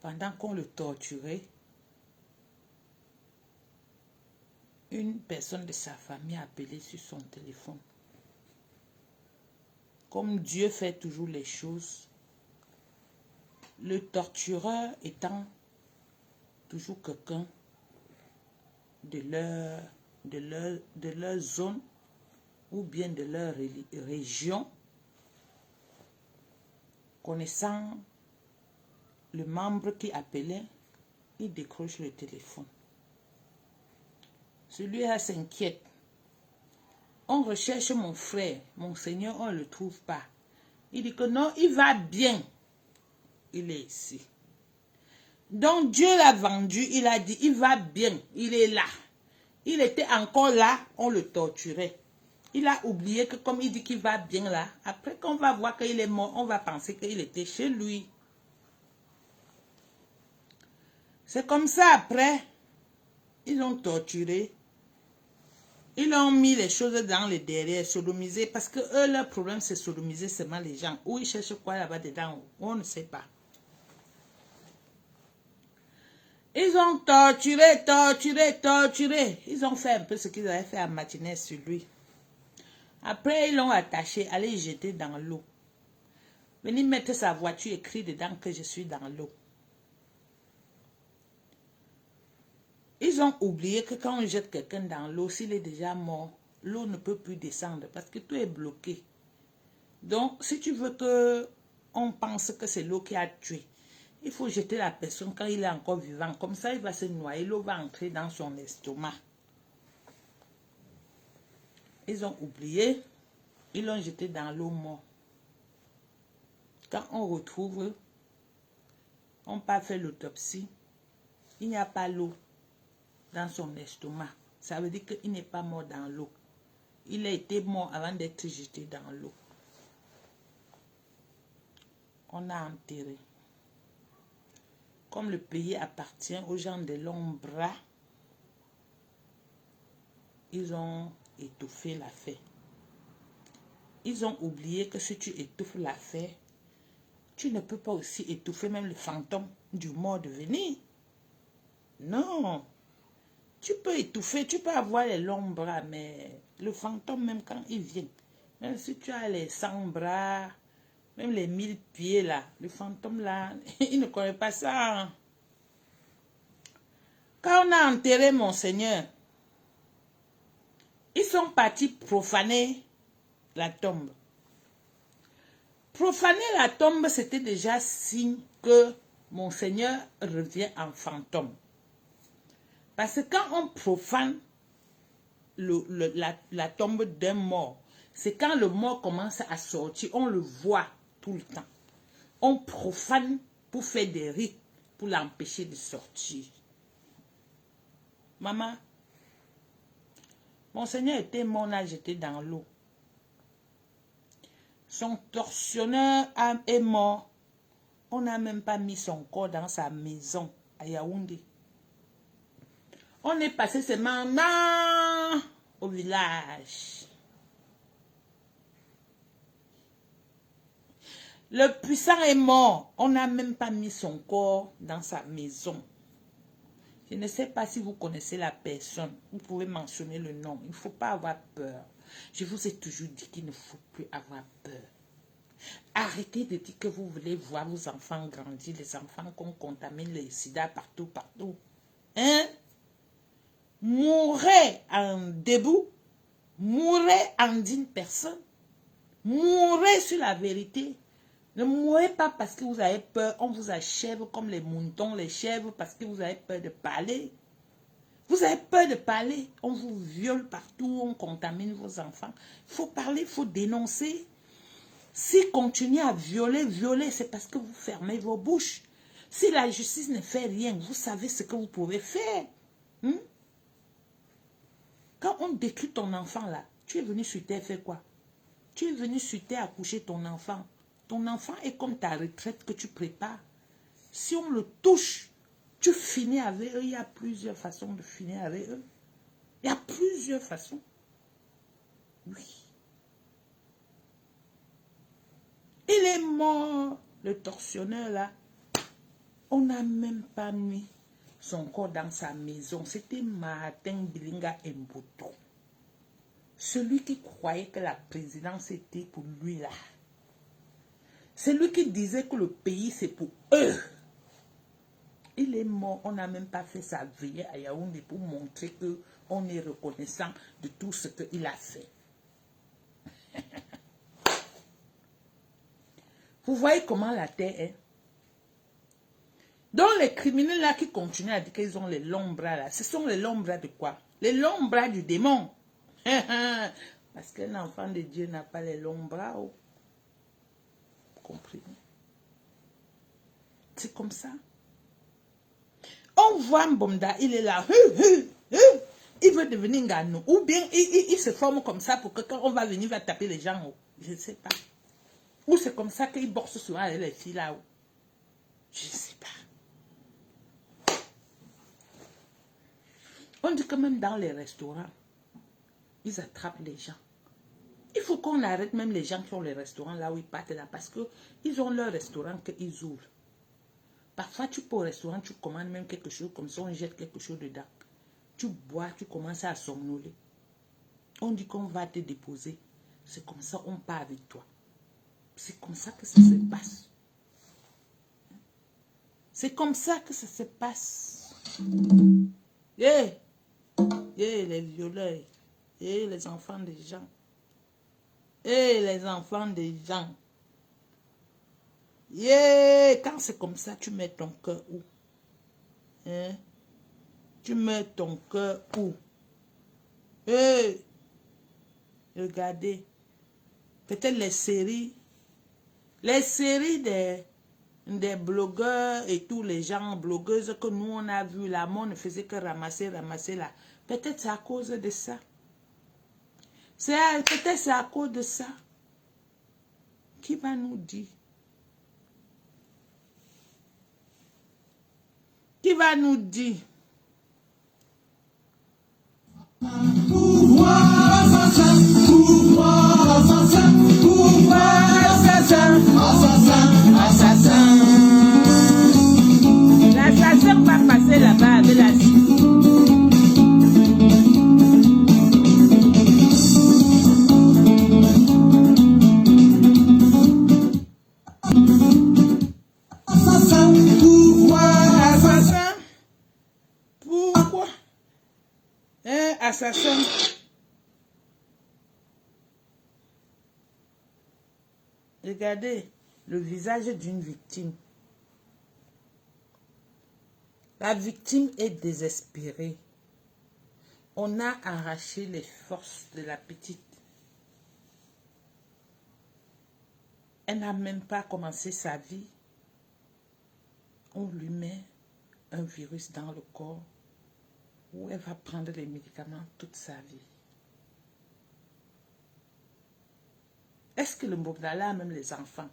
Pendant qu'on le torturait, une personne de sa famille a appelé sur son téléphone. Comme Dieu fait toujours les choses, le tortureur étant toujours quelqu'un de leur zone ou bien de leur région, connaissant le membre qui appelait, il décroche le téléphone. Celui-là s'inquiète. On recherche mon frère, mon Seigneur, on ne le trouve pas. Il dit que non, il va bien. Il est ici. Donc Dieu l'a vendu, il a dit, il va bien, il est là. Il était encore là, on le torturait. Il a oublié que comme il dit qu'il va bien là, après qu'on va voir qu'il est mort, on va penser qu'il était chez lui. C'est comme ça après, ils ont torturé. Ils ont mis les choses dans le derrière, sodomiser, parce que eux, leur problème, c'est sodomiser seulement les gens. Où ils cherchent quoi là-bas dedans, on ne sait pas. Ils ont torturé, torturé, torturé. Ils ont fait un peu ce qu'ils avaient fait à Martinez sur lui. Après, ils l'ont attaché, allez jeter dans l'eau. Venez mettre sa voiture, écrit dedans que je suis dans l'eau. Ils ont oublié que quand on jette quelqu'un dans l'eau, s'il est déjà mort, l'eau ne peut plus descendre parce que tout est bloqué. Donc, si tu veux que on pense que c'est l'eau qui a tué, il faut jeter la personne quand il est encore vivant. Comme ça, il va se noyer, l'eau va entrer dans son estomac. Ils ont oublié, ils l'ont jeté dans l'eau mort. Quand on retrouve, on part faire l'autopsie, il n'y a pas l'eau dans son estomac. Ça veut dire qu'il n'est pas mort dans l'eau. Il a été mort avant d'être jeté dans l'eau. On a enterré. Comme le pays appartient aux gens de longs bras, ils ont étouffé l'affaire. ils ont oublié que si tu étouffes l'affaire, tu ne peux pas aussi étouffer même le fantôme du mort de venir. Non. Tu peux étouffer, tu peux avoir les longs bras, mais le fantôme, même quand il vient, même si tu as les 100 bras, même les 1000 pieds là, le fantôme là, il ne connaît pas ça. Hein. Quand on a enterré mon Seigneur, ils sont partis profaner la tombe. Profaner la tombe, c'était déjà signe que mon Seigneur revient en fantôme. Parce que quand on profane la tombe d'un mort, c'est quand le mort commence à sortir, on le voit tout le temps. On profane pour faire des rites, pour l'empêcher de sortir. Maman, mon Seigneur était mort, on a jeté dans l'eau. Son tortionneur est mort. On n'a même pas mis son corps dans sa maison à Yaoundé. On est passé seulement au village. Le puissant est mort. On n'a même pas mis son corps dans sa maison. Je ne sais pas si vous connaissez la personne. Vous pouvez mentionner le nom. Il ne faut pas avoir peur. Je vous ai toujours dit qu'il ne faut plus avoir peur. Arrêtez de dire que vous voulez voir vos enfants grandir, les enfants qu'on contamine les sida partout, partout. Hein? Mourrez en debout, mourrez en digne personne, mourrez sur la vérité. Ne mourrez pas parce que vous avez peur, on vous achève comme les moutons, les chèvres, parce que vous avez peur de parler. Vous avez peur de parler, on vous viole partout, on contamine vos enfants. Il faut parler, il faut dénoncer. Si continuez à violer, c'est parce que vous fermez vos bouches. Si la justice ne fait rien, vous savez ce que vous pouvez faire. Quand on détruit ton enfant là, tu es venu sur terre faire quoi? Tu es venu sur terre accoucher ton enfant. Ton enfant est comme ta retraite que tu prépares. Si on le touche, tu finis avec eux. Il y a plusieurs façons de finir avec eux. Il y a plusieurs façons. Oui. Il est mort, le tortionneur là. On n'a même pas mis son corps dans sa maison. C'était Martin Bilinga Mboto. Celui qui croyait que la présidence était pour lui là. Celui qui disait que le pays c'est pour eux. Il est mort. On n'a même pas fait sa veillée à Yaoundé pour montrer qu'on est reconnaissant de tout ce qu'il a fait. Vous voyez comment la terre est. Donc les criminels là qui continuent à dire qu'ils ont les longs bras là, ce sont les longs bras de quoi? Les longs bras du démon. Parce qu'un enfant de Dieu n'a pas les longs bras. Oh. Compris? C'est comme ça. On voit Mbomda, il est là. Il veut devenir Ngano. Ou bien il se forme comme ça pour que quand on va venir, il va taper les gens. Oh. Je ne sais pas. Ou c'est comme ça qu'il boxe souvent avec les filles là. Oh. Je ne sais pas. On dit que même dans les restaurants, ils attrapent les gens. Il faut qu'on arrête même les gens qui ont les restaurants là où ils partent là. Parce qu'ils ont leur restaurant qu'ils ouvrent. Parfois, tu peux au restaurant, tu commandes même quelque chose comme ça, on jette quelque chose dedans. Tu bois, tu commences à somnoler. On dit qu'on va te déposer. C'est comme ça, on part avec toi. C'est comme ça que ça se passe. C'est comme ça que ça se passe. Yeah. Yeah, les violeurs. Yeah, les enfants des gens. Yeah, les enfants des gens. Yeah, quand c'est comme ça, tu mets ton cœur où? Hein? Tu mets ton cœur où? Hey, regardez. Peut-être les séries des blogueurs et tous les gens, blogueuses que nous on a vu là, on ne faisait que ramasser là. Peut-être c'est à cause de ça. Peut-être c'est à cause de ça. Qui va nous dire? Qui va nous dire? Pouvoir assassin, façon, regardez le visage d'une victime. La victime est désespérée. On a arraché les forces de la petite. Elle n'a même pas commencé sa vie. On lui met un virus dans le corps où elle va prendre les médicaments toute sa vie. Est-ce que le Mbogdala a même les enfants?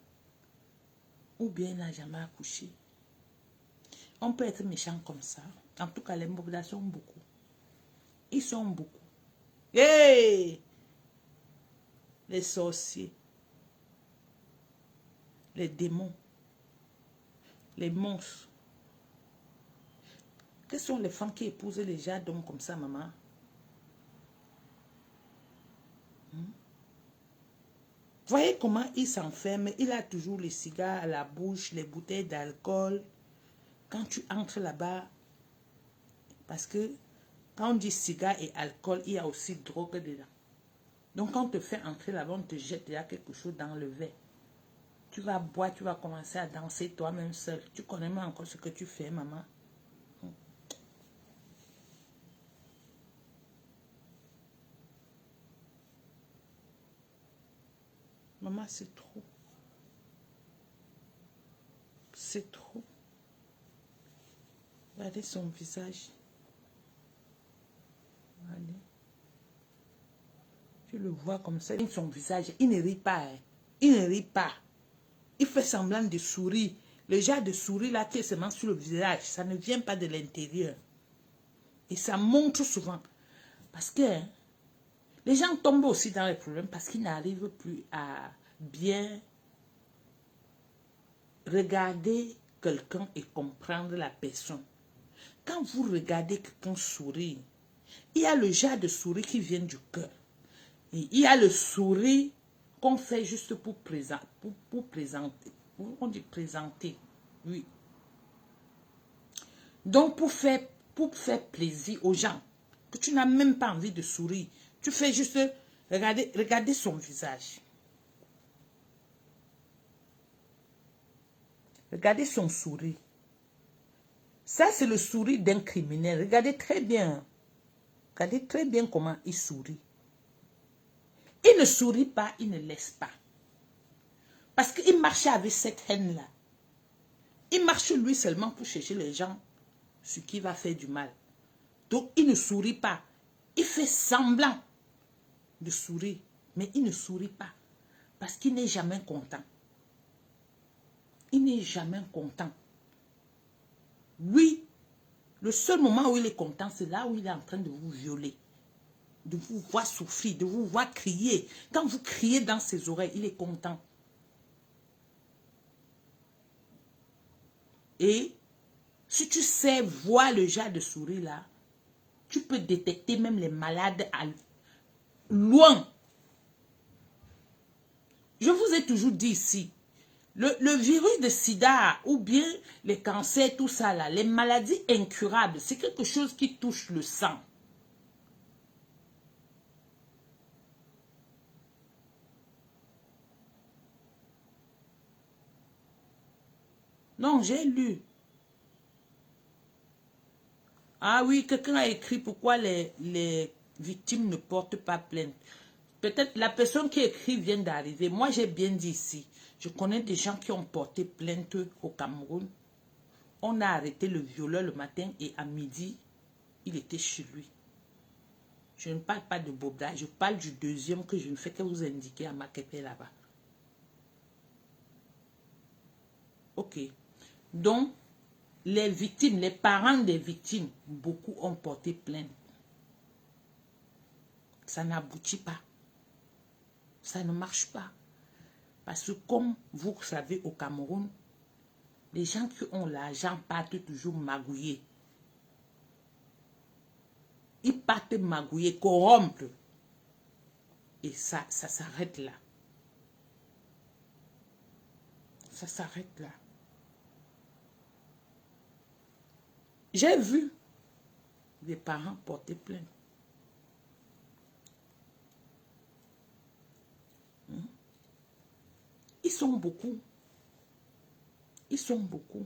Ou bien il n'a jamais accouché? On peut être méchant comme ça. En tout cas, les Mbogdas sont beaucoup. Ils sont beaucoup. Hey! Les sorciers, les démons, les monstres. Quelles sont les femmes qui épousent les gens d'hommes comme ça, maman? Voyez comment il s'enferme. Il a toujours les cigares à la bouche, les bouteilles d'alcool. Quand tu entres là-bas, parce que quand on dit cigare et alcool, il y a aussi drogue dedans. Donc quand on te fait entrer là-bas, on te jette déjà quelque chose dans le verre. Tu vas boire, tu vas commencer à danser toi-même seul. Tu connais même encore ce que tu fais, maman. Maman, c'est trop. C'est trop. Regardez son visage. Regardez. Tu le vois comme ça. Son visage, il ne rit pas. Hein. Il ne rit pas. Il fait semblant de sourire. Le genre de sourire là qui est seulement sur le visage, ça ne vient pas de l'intérieur. Et ça montre souvent. Parce que hein, les gens tombent aussi dans les problèmes parce qu'ils n'arrivent plus à bien regarder quelqu'un et comprendre la personne. Quand vous regardez quelqu'un sourire, il y a le genre de sourire qui vient du cœur. Et il y a le sourire qu'on fait juste pour présenter. On dit présenter. Oui. Donc pour faire plaisir aux gens, que tu n'as même pas envie de sourire. Tu fais juste regarder son visage. Regardez son sourire. Ça, c'est le sourire d'un criminel. Regardez très bien. Regardez très bien comment il sourit. Il ne sourit pas, il ne laisse pas. Parce qu'il marchait avec cette haine-là. Il marche lui seulement pour chercher les gens, ce qui va faire du mal. Donc, il ne sourit pas. Il fait semblant de sourire, mais il ne sourit pas. Parce qu'il n'est jamais content. Il n'est jamais content. Oui, le seul moment où il est content, c'est là où il est en train de vous violer. De vous voir souffrir, de vous voir crier. Quand vous criez dans ses oreilles, il est content. Et si tu sais voir le genre de sourire là, tu peux détecter même les malades à loin. Je vous ai toujours dit ici, le virus de sida ou bien les cancers, tout ça là, les maladies incurables, c'est quelque chose qui touche le sang. Non, j'ai lu. Ah oui, quelqu'un a écrit pourquoi les victimes ne portent pas plainte. Peut-être la personne qui écrit vient d'arriver. Moi, j'ai bien dit ici. Je connais des gens qui ont porté plainte au Cameroun. On a arrêté le violeur le matin et à midi, il était chez lui. Je ne parle pas de Bobda, je parle du deuxième que je ne fais que vous indiquer à Makepe là-bas. Ok. Donc, les victimes, les parents des victimes, beaucoup ont porté plainte. Ça n'aboutit pas. Ça ne marche pas. Parce que comme vous savez au Cameroun, les gens qui ont l'argent partent toujours magouiller. Ils partent magouiller, corrompre. Et ça s'arrête là. Ça s'arrête là. J'ai vu des parents porter plainte. Ils sont beaucoup. Ils sont beaucoup.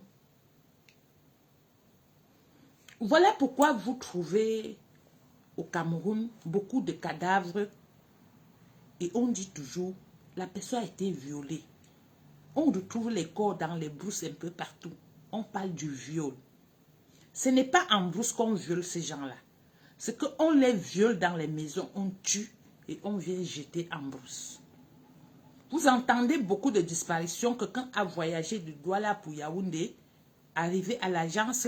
Voilà pourquoi vous trouvez au Cameroun beaucoup de cadavres et on dit toujours la personne a été violée. On retrouve les corps dans les brousses un peu partout. On parle du viol. Ce n'est pas en brousse qu'on viole ces gens-là. C'est qu'on les viole dans les maisons, on tue et on vient jeter en brousse. Vous entendez beaucoup de disparitions que quand à voyager de Douala pour Yaoundé, arrivé à l'agence,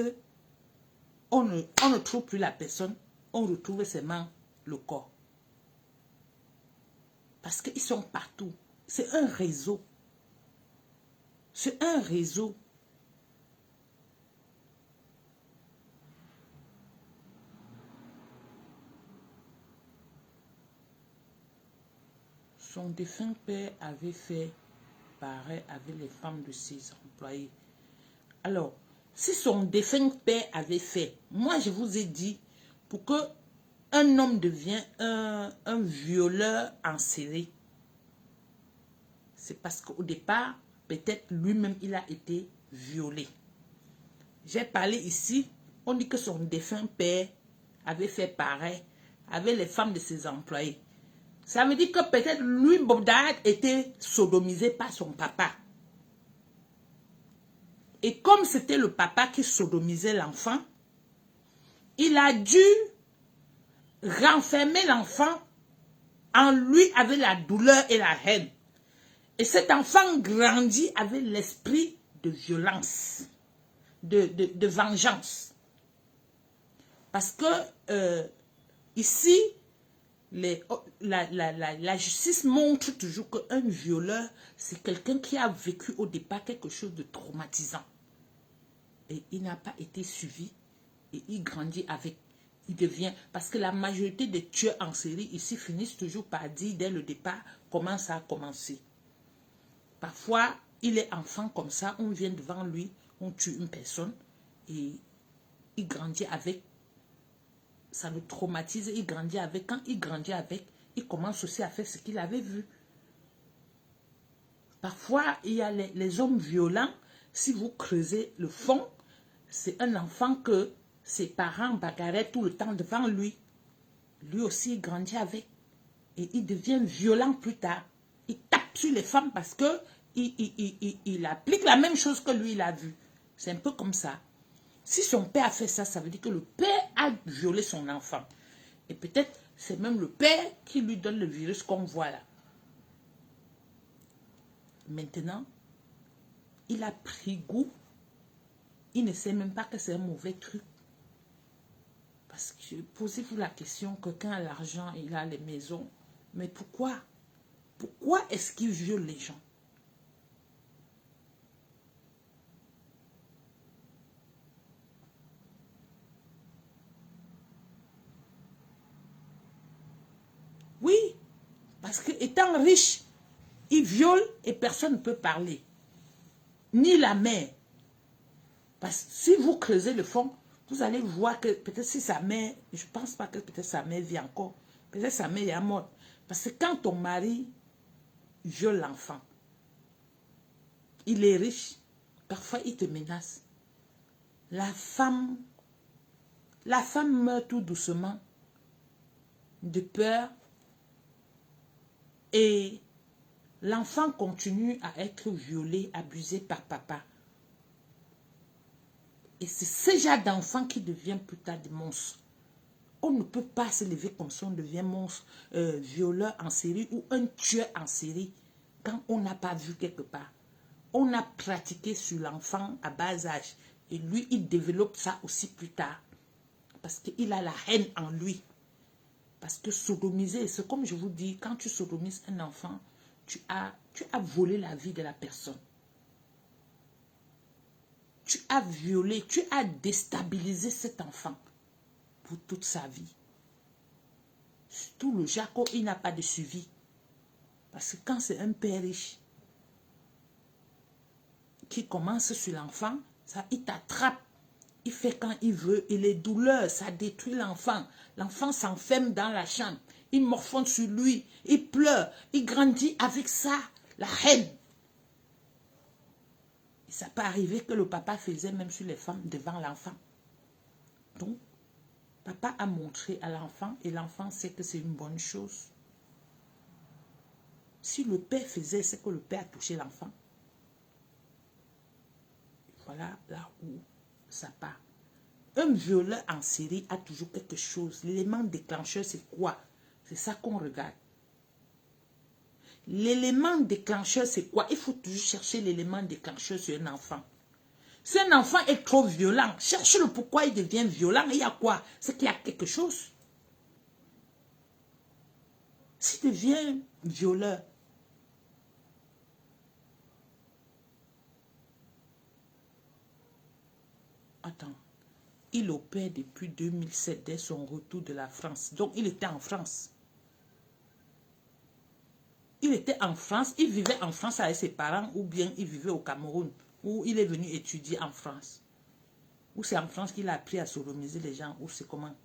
on ne trouve plus la personne, on retrouve seulement le corps. Parce qu'ils sont partout. C'est un réseau. C'est un réseau. Son défunt père avait fait pareil avec les femmes de ses employés. Alors, si son défunt père avait fait, moi je vous ai dit, pour que un homme devienne un violeur en série, c'est parce qu'au départ, peut-être lui-même il a été violé. J'ai parlé ici, on dit que son défunt père avait fait pareil avec les femmes de ses employés. Ça veut dire que peut-être lui, Bob Dad, était sodomisé par son papa. Et comme c'était le papa qui sodomisait l'enfant, il a dû renfermer l'enfant en lui avec la douleur et la haine. Et cet enfant grandit avec l'esprit de violence, de vengeance. Parce que ici, la justice montre toujours qu'un violeur, c'est quelqu'un qui a vécu au départ quelque chose de traumatisant. Et il n'a pas été suivi et il grandit avec. Il devient, parce que la majorité des tueurs en série ici finissent toujours par dire dès le départ comment ça a commencé. Parfois, il est enfant comme ça, on vient devant lui, on tue une personne et il grandit avec. Ça le traumatise, il grandit avec. Quand il grandit avec, il commence aussi à faire ce qu'il avait vu. Parfois, il y a les hommes violents. Si vous creusez le fond, c'est un enfant que ses parents bagarraient tout le temps devant lui. Lui aussi, il grandit avec. Et il devient violent plus tard. Il tape sur les femmes parce que il applique la même chose que lui, il a vu. C'est un peu comme ça. Si son père a fait ça, ça veut dire que le père a violé son enfant. Et peut-être c'est même le père qui lui donne le virus qu'on voit là. Maintenant, il a pris goût. Il ne sait même pas que c'est un mauvais truc. Parce que posez-vous la question que quand l'argent, il a les maisons, mais pourquoi? Pourquoi est-ce qu'il viole les gens? Oui, parce que étant riche, il viole et personne ne peut parler. Ni la mère. Parce que si vous creusez le fond, vous allez voir que peut-être si sa mère, je ne pense pas que peut-être sa mère vit encore. Peut-être sa mère est morte. Parce que quand ton mari viole l'enfant, il est riche, parfois il te menace. La femme meurt tout doucement de peur et l'enfant continue à être violé, abusé par papa. Et c'est ce genre d'enfant qui devient plus tard des monstres. On ne peut pas se lever comme ça, on devient monstre, violeur en série ou un tueur en série quand on n'a pas vu quelque part. On a pratiqué sur l'enfant à bas âge. Et lui, il développe ça aussi plus tard. Parce qu'il a la haine en lui. Parce que sodomiser, c'est comme je vous dis, quand tu sodomises un enfant, tu as volé la vie de la personne. Tu as violé, tu as déstabilisé cet enfant pour toute sa vie. Surtout le Jaco, il n'a pas de suivi. Parce que quand c'est un père riche qui commence sur l'enfant, ça, il t'attrape. Il fait quand il veut. Et les douleurs, ça détruit l'enfant. L'enfant s'enferme dans la chambre. Il morfonne sur lui. Il pleure. Il grandit avec ça. La haine. Ça peut arriver que le papa faisait même sur les femmes devant l'enfant. Donc, papa a montré à l'enfant et l'enfant sait que c'est une bonne chose. Si le père faisait, c'est que le père a touché l'enfant. Voilà là où ça part. Un violeur en série a toujours quelque chose. L'élément déclencheur, c'est quoi? C'est ça qu'on regarde. L'élément déclencheur, c'est quoi? Il faut toujours chercher l'élément déclencheur sur un enfant. Si un enfant est trop violent, cherche le pourquoi il devient violent. Il y a quoi? C'est qu'il y a quelque chose. S'il devient violeur, attends, il opère depuis 2007, dès son retour de la France. Donc, il était en France. Il était en France, il vivait en France avec ses parents ou bien il vivait au Cameroun ou il est venu étudier en France. Ou c'est en France qu'il a appris à sodomiser les gens ou c'est comment?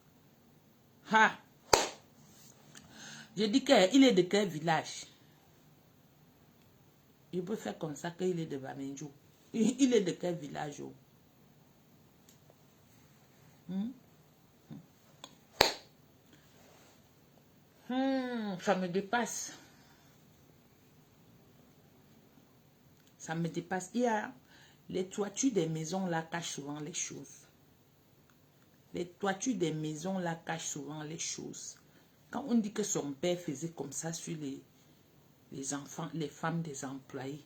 Ha! Je dis qu'il est de quel village? Je peux faire comme ça qu'il est de Bamenjo. Il est de quel village? Ça me dépasse. Ça me dépasse. Il y a les toitures des maisons là cachent souvent les choses. Les toitures des maisons là cachent souvent les choses. Quand on dit que son père faisait comme ça sur les enfants, les femmes des employés,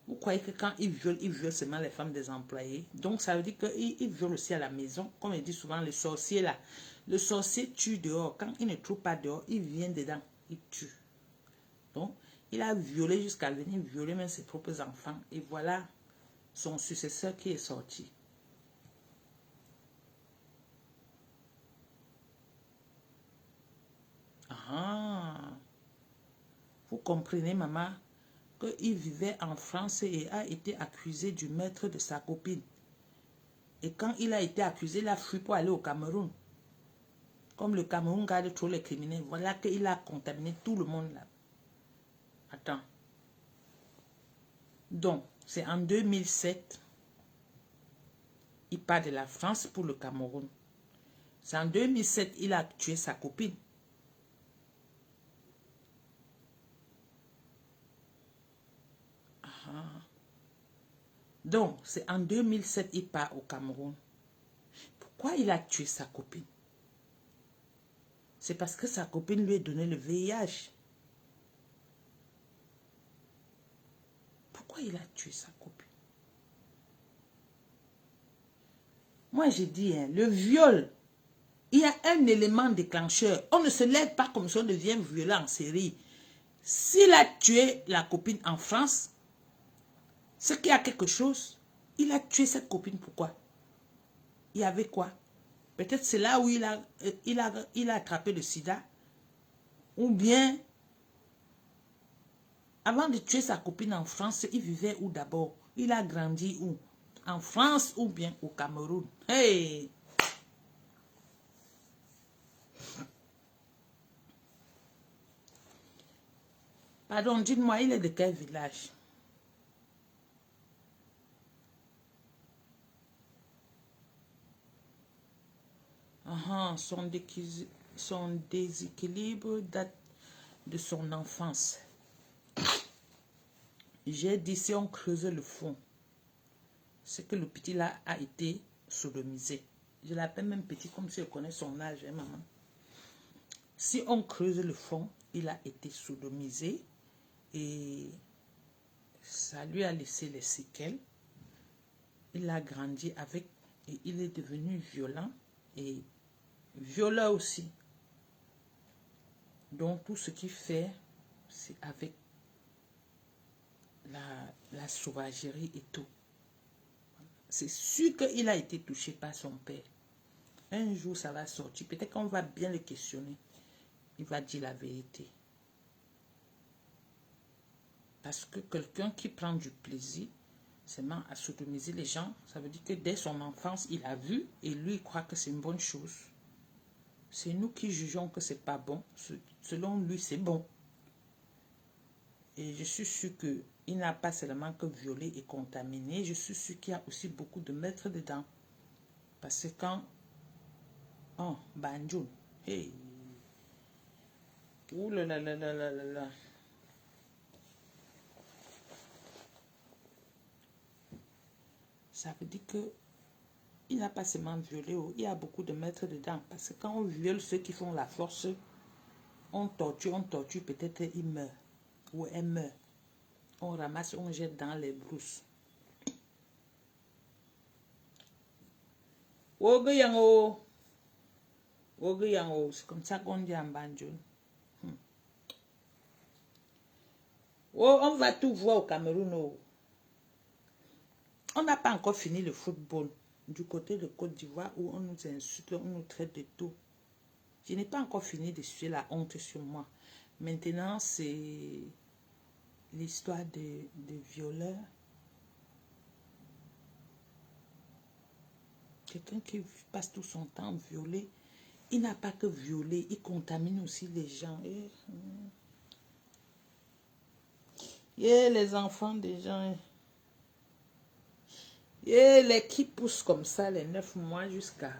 vous croyez que quand il viole seulement les femmes des employés? Donc ça veut dire qu'il viole aussi à la maison. Comme il dit souvent, le sorcier là. Le sorcier tue dehors. Quand il ne trouve pas dehors, il vient dedans. Il tue. Donc, il a violé jusqu'à venir violer même ses propres enfants. Et voilà son successeur qui est sorti. Ah, vous comprenez, maman, qu'il vivait en France et a été accusé du meurtre de sa copine. Et quand il a été accusé, il a fui pour aller au Cameroun. Comme le Cameroun garde trop les criminels, voilà qu'il a contaminé tout le monde là. Attends. Donc, c'est en 2007, il part de la France pour le Cameroun. C'est en 2007, il a tué sa copine. Donc, c'est en 2007, il part au Cameroun. Pourquoi il a tué sa copine? C'est parce que sa copine lui a donné le VIH. Pourquoi il a tué sa copine? Moi, j'ai dit, hein, le viol, il y a un élément déclencheur. On ne se lève pas comme ça, on devient violent en série. S'il a tué la copine en France, c'est qu'il y a quelque chose. Il a tué cette copine, pourquoi? Il y avait quoi? Peut-être c'est là où il a attrapé le sida. Ou bien, avant de tuer sa copine en France, il vivait où d'abord? Il a grandi où? En France ou bien au Cameroun? Hey! Pardon, dites-moi, il est de quel village? Son déséquilibre date de son enfance. J'ai dit, si on creuse le fond, c'est que le petit là a été sodomisé. Je l'appelle même petit comme si je connais son âge, hein, maman. Si on creuse le fond, il a été sodomisé et ça lui a laissé les séquelles. Il a grandi avec et il est devenu violent et violeur aussi. Donc tout ce qu'il fait, c'est avec la sauvagerie et tout. C'est sûr qu'il a été touché par son père. Un jour, ça va sortir. Peut-être qu'on va bien le questionner. Il va dire la vérité. Parce que quelqu'un qui prend du plaisir seulement à sodomiser les gens, ça veut dire que dès son enfance, il a vu et lui, il croit que c'est une bonne chose. C'est nous qui jugeons que c'est pas bon. Selon lui, c'est bon. Et je suis sûre que il n'a pas seulement que violé et contaminé. Je suis sûre qu'il y a aussi beaucoup de maîtres dedans. Parce que quand... Oh, Banjoun. Hey. Ouh là là là là là là là. Ça veut dire que il n'a pas seulement violé, il y a beaucoup de maîtres dedans. Parce que quand on viole ceux qui font la force, on torture, peut-être il meurt. Ou elle meurt. On ramasse, on jette dans les brousses. Wogoyango. Wogoyango. C'est comme ça qu'on dit en Banjoun. Oh, on va tout voir au Cameroun. Oh. On n'a pas encore fini le football du côté de Côte d'Ivoire où on nous insulte, on nous traite de tout. Je n'ai pas encore fini de suer la honte sur moi. Maintenant, c'est l'histoire de violeurs. Quelqu'un qui passe tout son temps violer, il n'a pas que violer, il contamine aussi les gens. Et les enfants des gens. Et les qui poussent comme ça, les 9 mois jusqu'à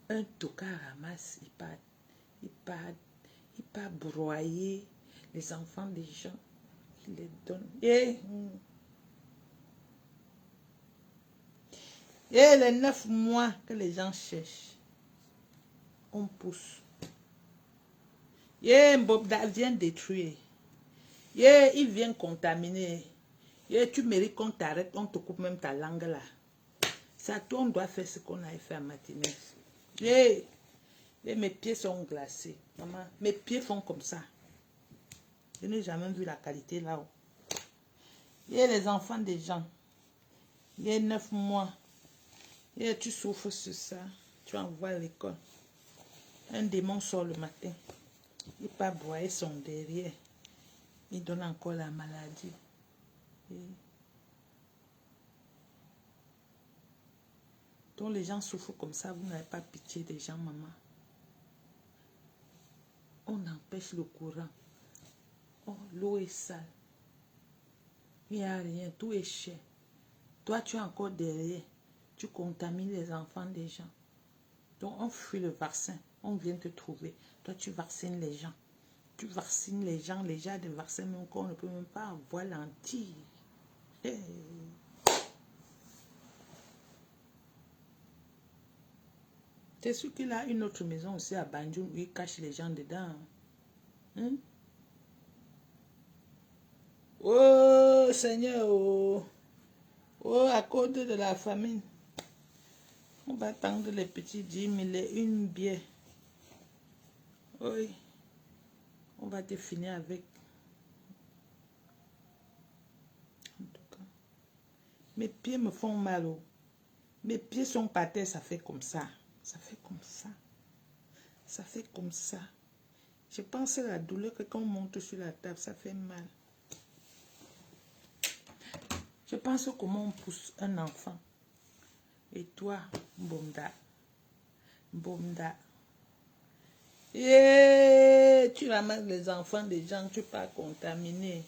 un tocard ramasse, il part broyer les enfants des gens, il les donne. Et les 9 mois que les gens cherchent, on pousse. Mbobda vient détruire. Il vient contaminer. Tu mérites qu'on t'arrête, on te coupe même ta langue là. Ça, toi, on doit faire ce qu'on a fait à matinée. Mes pieds sont glacés. Maman, mes pieds font comme ça. Je n'ai jamais vu la qualité là-haut. Les enfants des gens. 9 mois. Tu souffres sur ça. Tu envoies à l'école. Un démon sort le matin. Il part broyer son derrière. Il donne encore la maladie. Donc les gens souffrent comme ça, vous n'avez pas pitié des gens, maman. On empêche le courant. Oh, l'eau est sale. Il n'y a rien, tout est cher. Toi, tu es encore derrière. Tu contamines les enfants des gens. Donc on fuit le vaccin. On vient te trouver. Toi, tu vaccines les gens. Tu vaccines les gens des vaccins même qu'on ne peut même pas avoir l'anti. C'est sûr qu'il a une autre maison aussi à Banjoun où il cache les gens dedans. Hein? Oh Seigneur, oh à cause de la famine. On va attendre les petits 10 000 et une bière. Oui, on va te finir avec. En tout cas, mes pieds me font mal. Oh. Mes pieds sont par terre, ça fait comme ça. Ça fait comme ça. Ça fait comme ça. Je pense à la douleur que quand on monte sur la table, ça fait mal. Je pense comment on pousse un enfant. Et toi, Mbomda. Mbomda. Tu ramasses les enfants des gens, tu pas contaminé.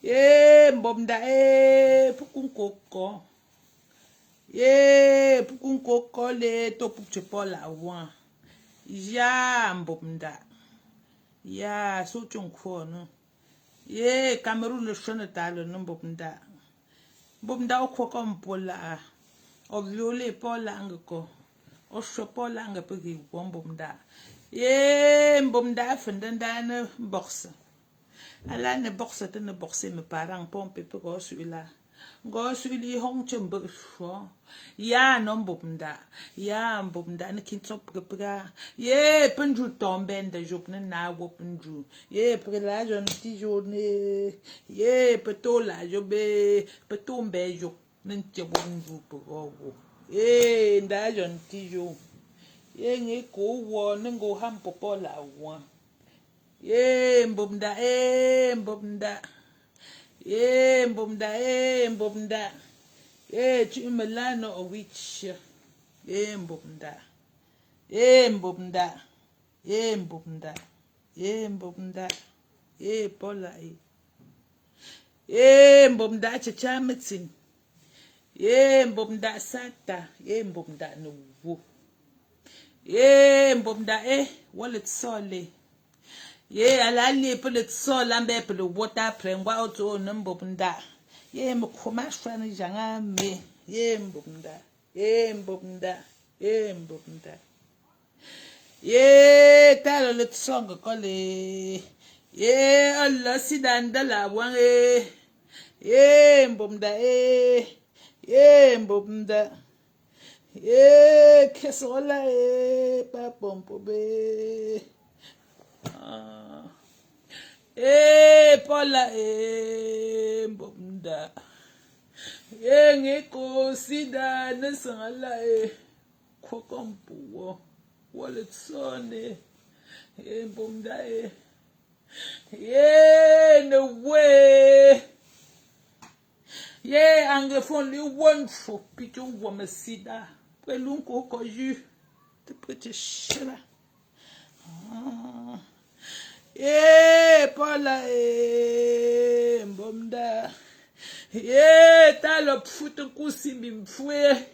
Mbomda, pourquoi coco? Pourquoi coco le to pour tu pas la ouan? Ya Mbomda. Ya so tu en non. Cameroun le chien de non Mbomda. Mbomda au quoi comme pour la. O violé pas l'angle. O chopo l'angle pour qu'il voit Mbomda. Mbomda fendenda ne boxe. Ala ne boxe te ne boxe mes parents pompe pour go celui-là. Go celui hong chumbe fo. Ya non Mbomda. Ya Mbomda ne kin sop pra. Penju tombe de jour ne na wo penju. Pre la jeune petit journée. Peto la jobe. Peto mbe jo. N'te bonju pour go. Nda jeune petit jour. Nge ko wo ngo ham popo la wa. Mbomda, Mbomda. Mbomda, Mbomda. Tu me l'as no witch. Mbomda. Mbomda. Mbomda. Mbomda. Paula. Mbomda chachametin. Mbomda sata. Mbomda nouveau. Mbomda wallet sole. Alali pe le sol ambe pe le water prengwa auto mbomda. Mkoma shwani janga me. Mbomda. Mbomda. Mbomda. Talo le song kole. Allah sidanda la wan mbomda mbomda kesola pa pompo be pola mbomda ngeko sida nesala kokompo wale tsone mbomda no way. Anglophone, you want for Peter woman sida. Pelunko koju. The pretty shilla. Paula, mbomda. Talo futu kusimbi mfue.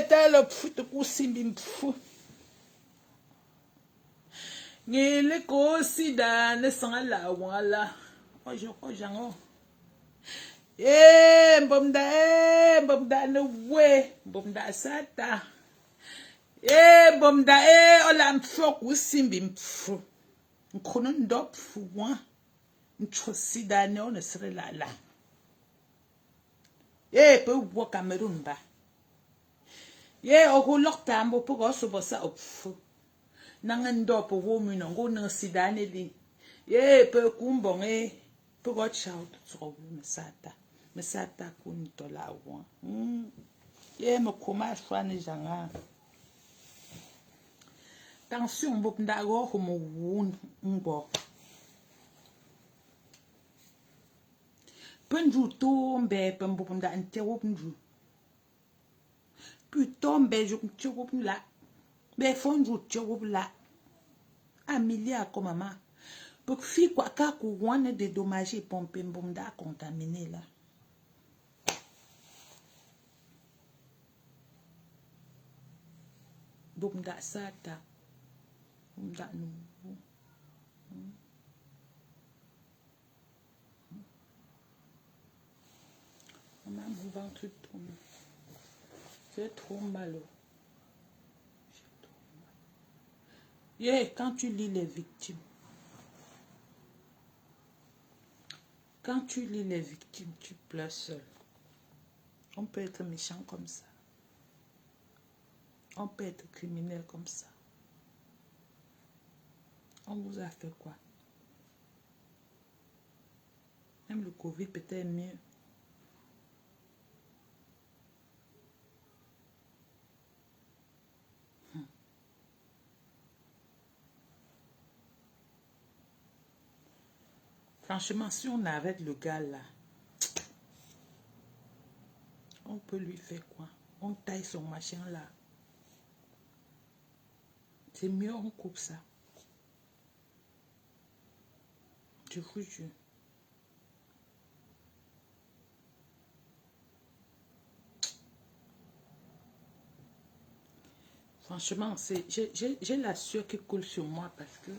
Talo futu kusimbi mfue. Ngile ko sida ne sangala wala ojo jango mbomda ne we mbomda sata mbomda ola mfok usimbi mfu nkono ndop fuwa ncho sida ne on sere la pe wo Cameroon ba o lokta mbo po go so bosa opfu nangendo po wo mu no go na sidane li pe kumbonge pe go chao to mesata kun to la wo me koma shwane janga tension bo ndago ho mo wun mbo penju to mbe pe mbo nda nte wo penju putain mbe jo tcho la be fondu tcho la Amelia comme maman pour fi quoi ka ku wane dédommagé pompe mbomda contaminé là bomda sata bomda nou maman mon ventre tourne j'ai trop mal. Quand tu lis les victimes, tu pleures seul. On peut être méchant comme ça. On peut être criminel comme ça. On vous a fait quoi? Même le Covid peut-être mieux. Franchement, si on arrête le gars là, on peut lui faire quoi? On taille son machin là. C'est mieux, on coupe ça. Je vous jure. Franchement, j'ai la sueur qui coule sur moi parce que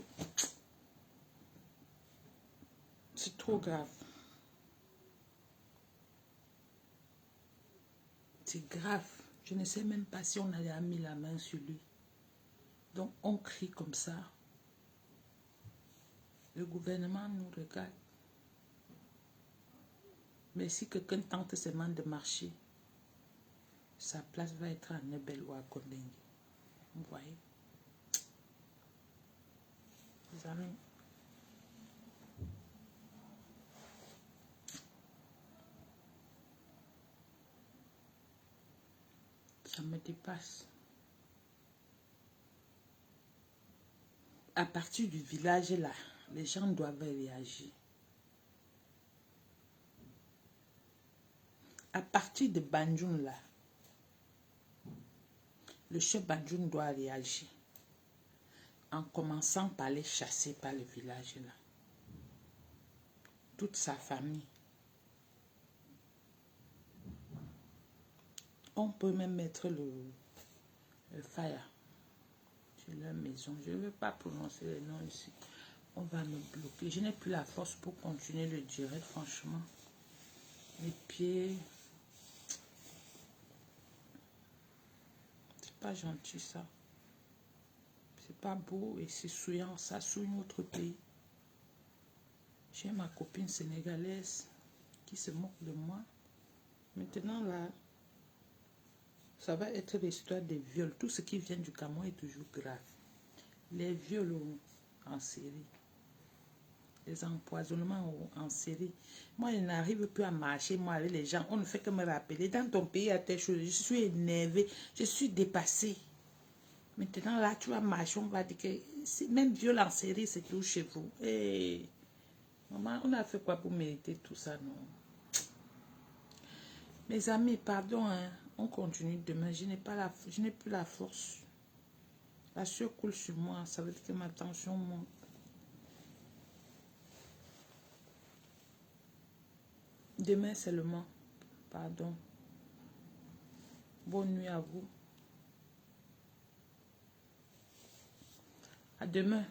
c'est trop grave. C'est grave. Je ne sais même pas si on a mis la main sur lui. Donc, on crie comme ça. Le gouvernement nous regarde. Mais si quelqu'un tente seulement de marcher, sa place va être à Nebel ou à Kondengue. Vous voyez? Les amis. Ça me dépasse. À partir du village là, les gens doivent réagir. À partir de Banjoun là, le chef Banjoun doit réagir. En commençant par les chasser par le village là. toute sa famille. On peut même mettre le fire sur leur maison. Je ne veux pas prononcer les noms ici. On va me bloquer. Je n'ai plus la force pour continuer le direct, franchement. Les pieds. C'est pas gentil, ça. C'est pas beau et c'est souillant. Ça souille notre pays. J'ai ma copine sénégalaise qui se moque de moi. Maintenant, là, ça va être l'histoire des viols. Tout ce qui vient du Cameroun est toujours grave. Les viols en série. Les empoisonnements en série. Moi, je n'arrive plus à marcher, moi, avec les gens. On ne fait que me rappeler. Dans ton pays, il y a telle chose. Je suis énervée. Je suis dépassée. Maintenant, là, tu vas marcher. On va dire que même viol en série, c'est tout chez vous. Et maman, on a fait quoi pour mériter tout ça, non? Mes amis, pardon, hein. On continue demain. Je n'ai plus la force. La sueur coule sur moi. Ça veut dire que ma tension monte. Demain seulement. Pardon. Bonne nuit à vous. À demain.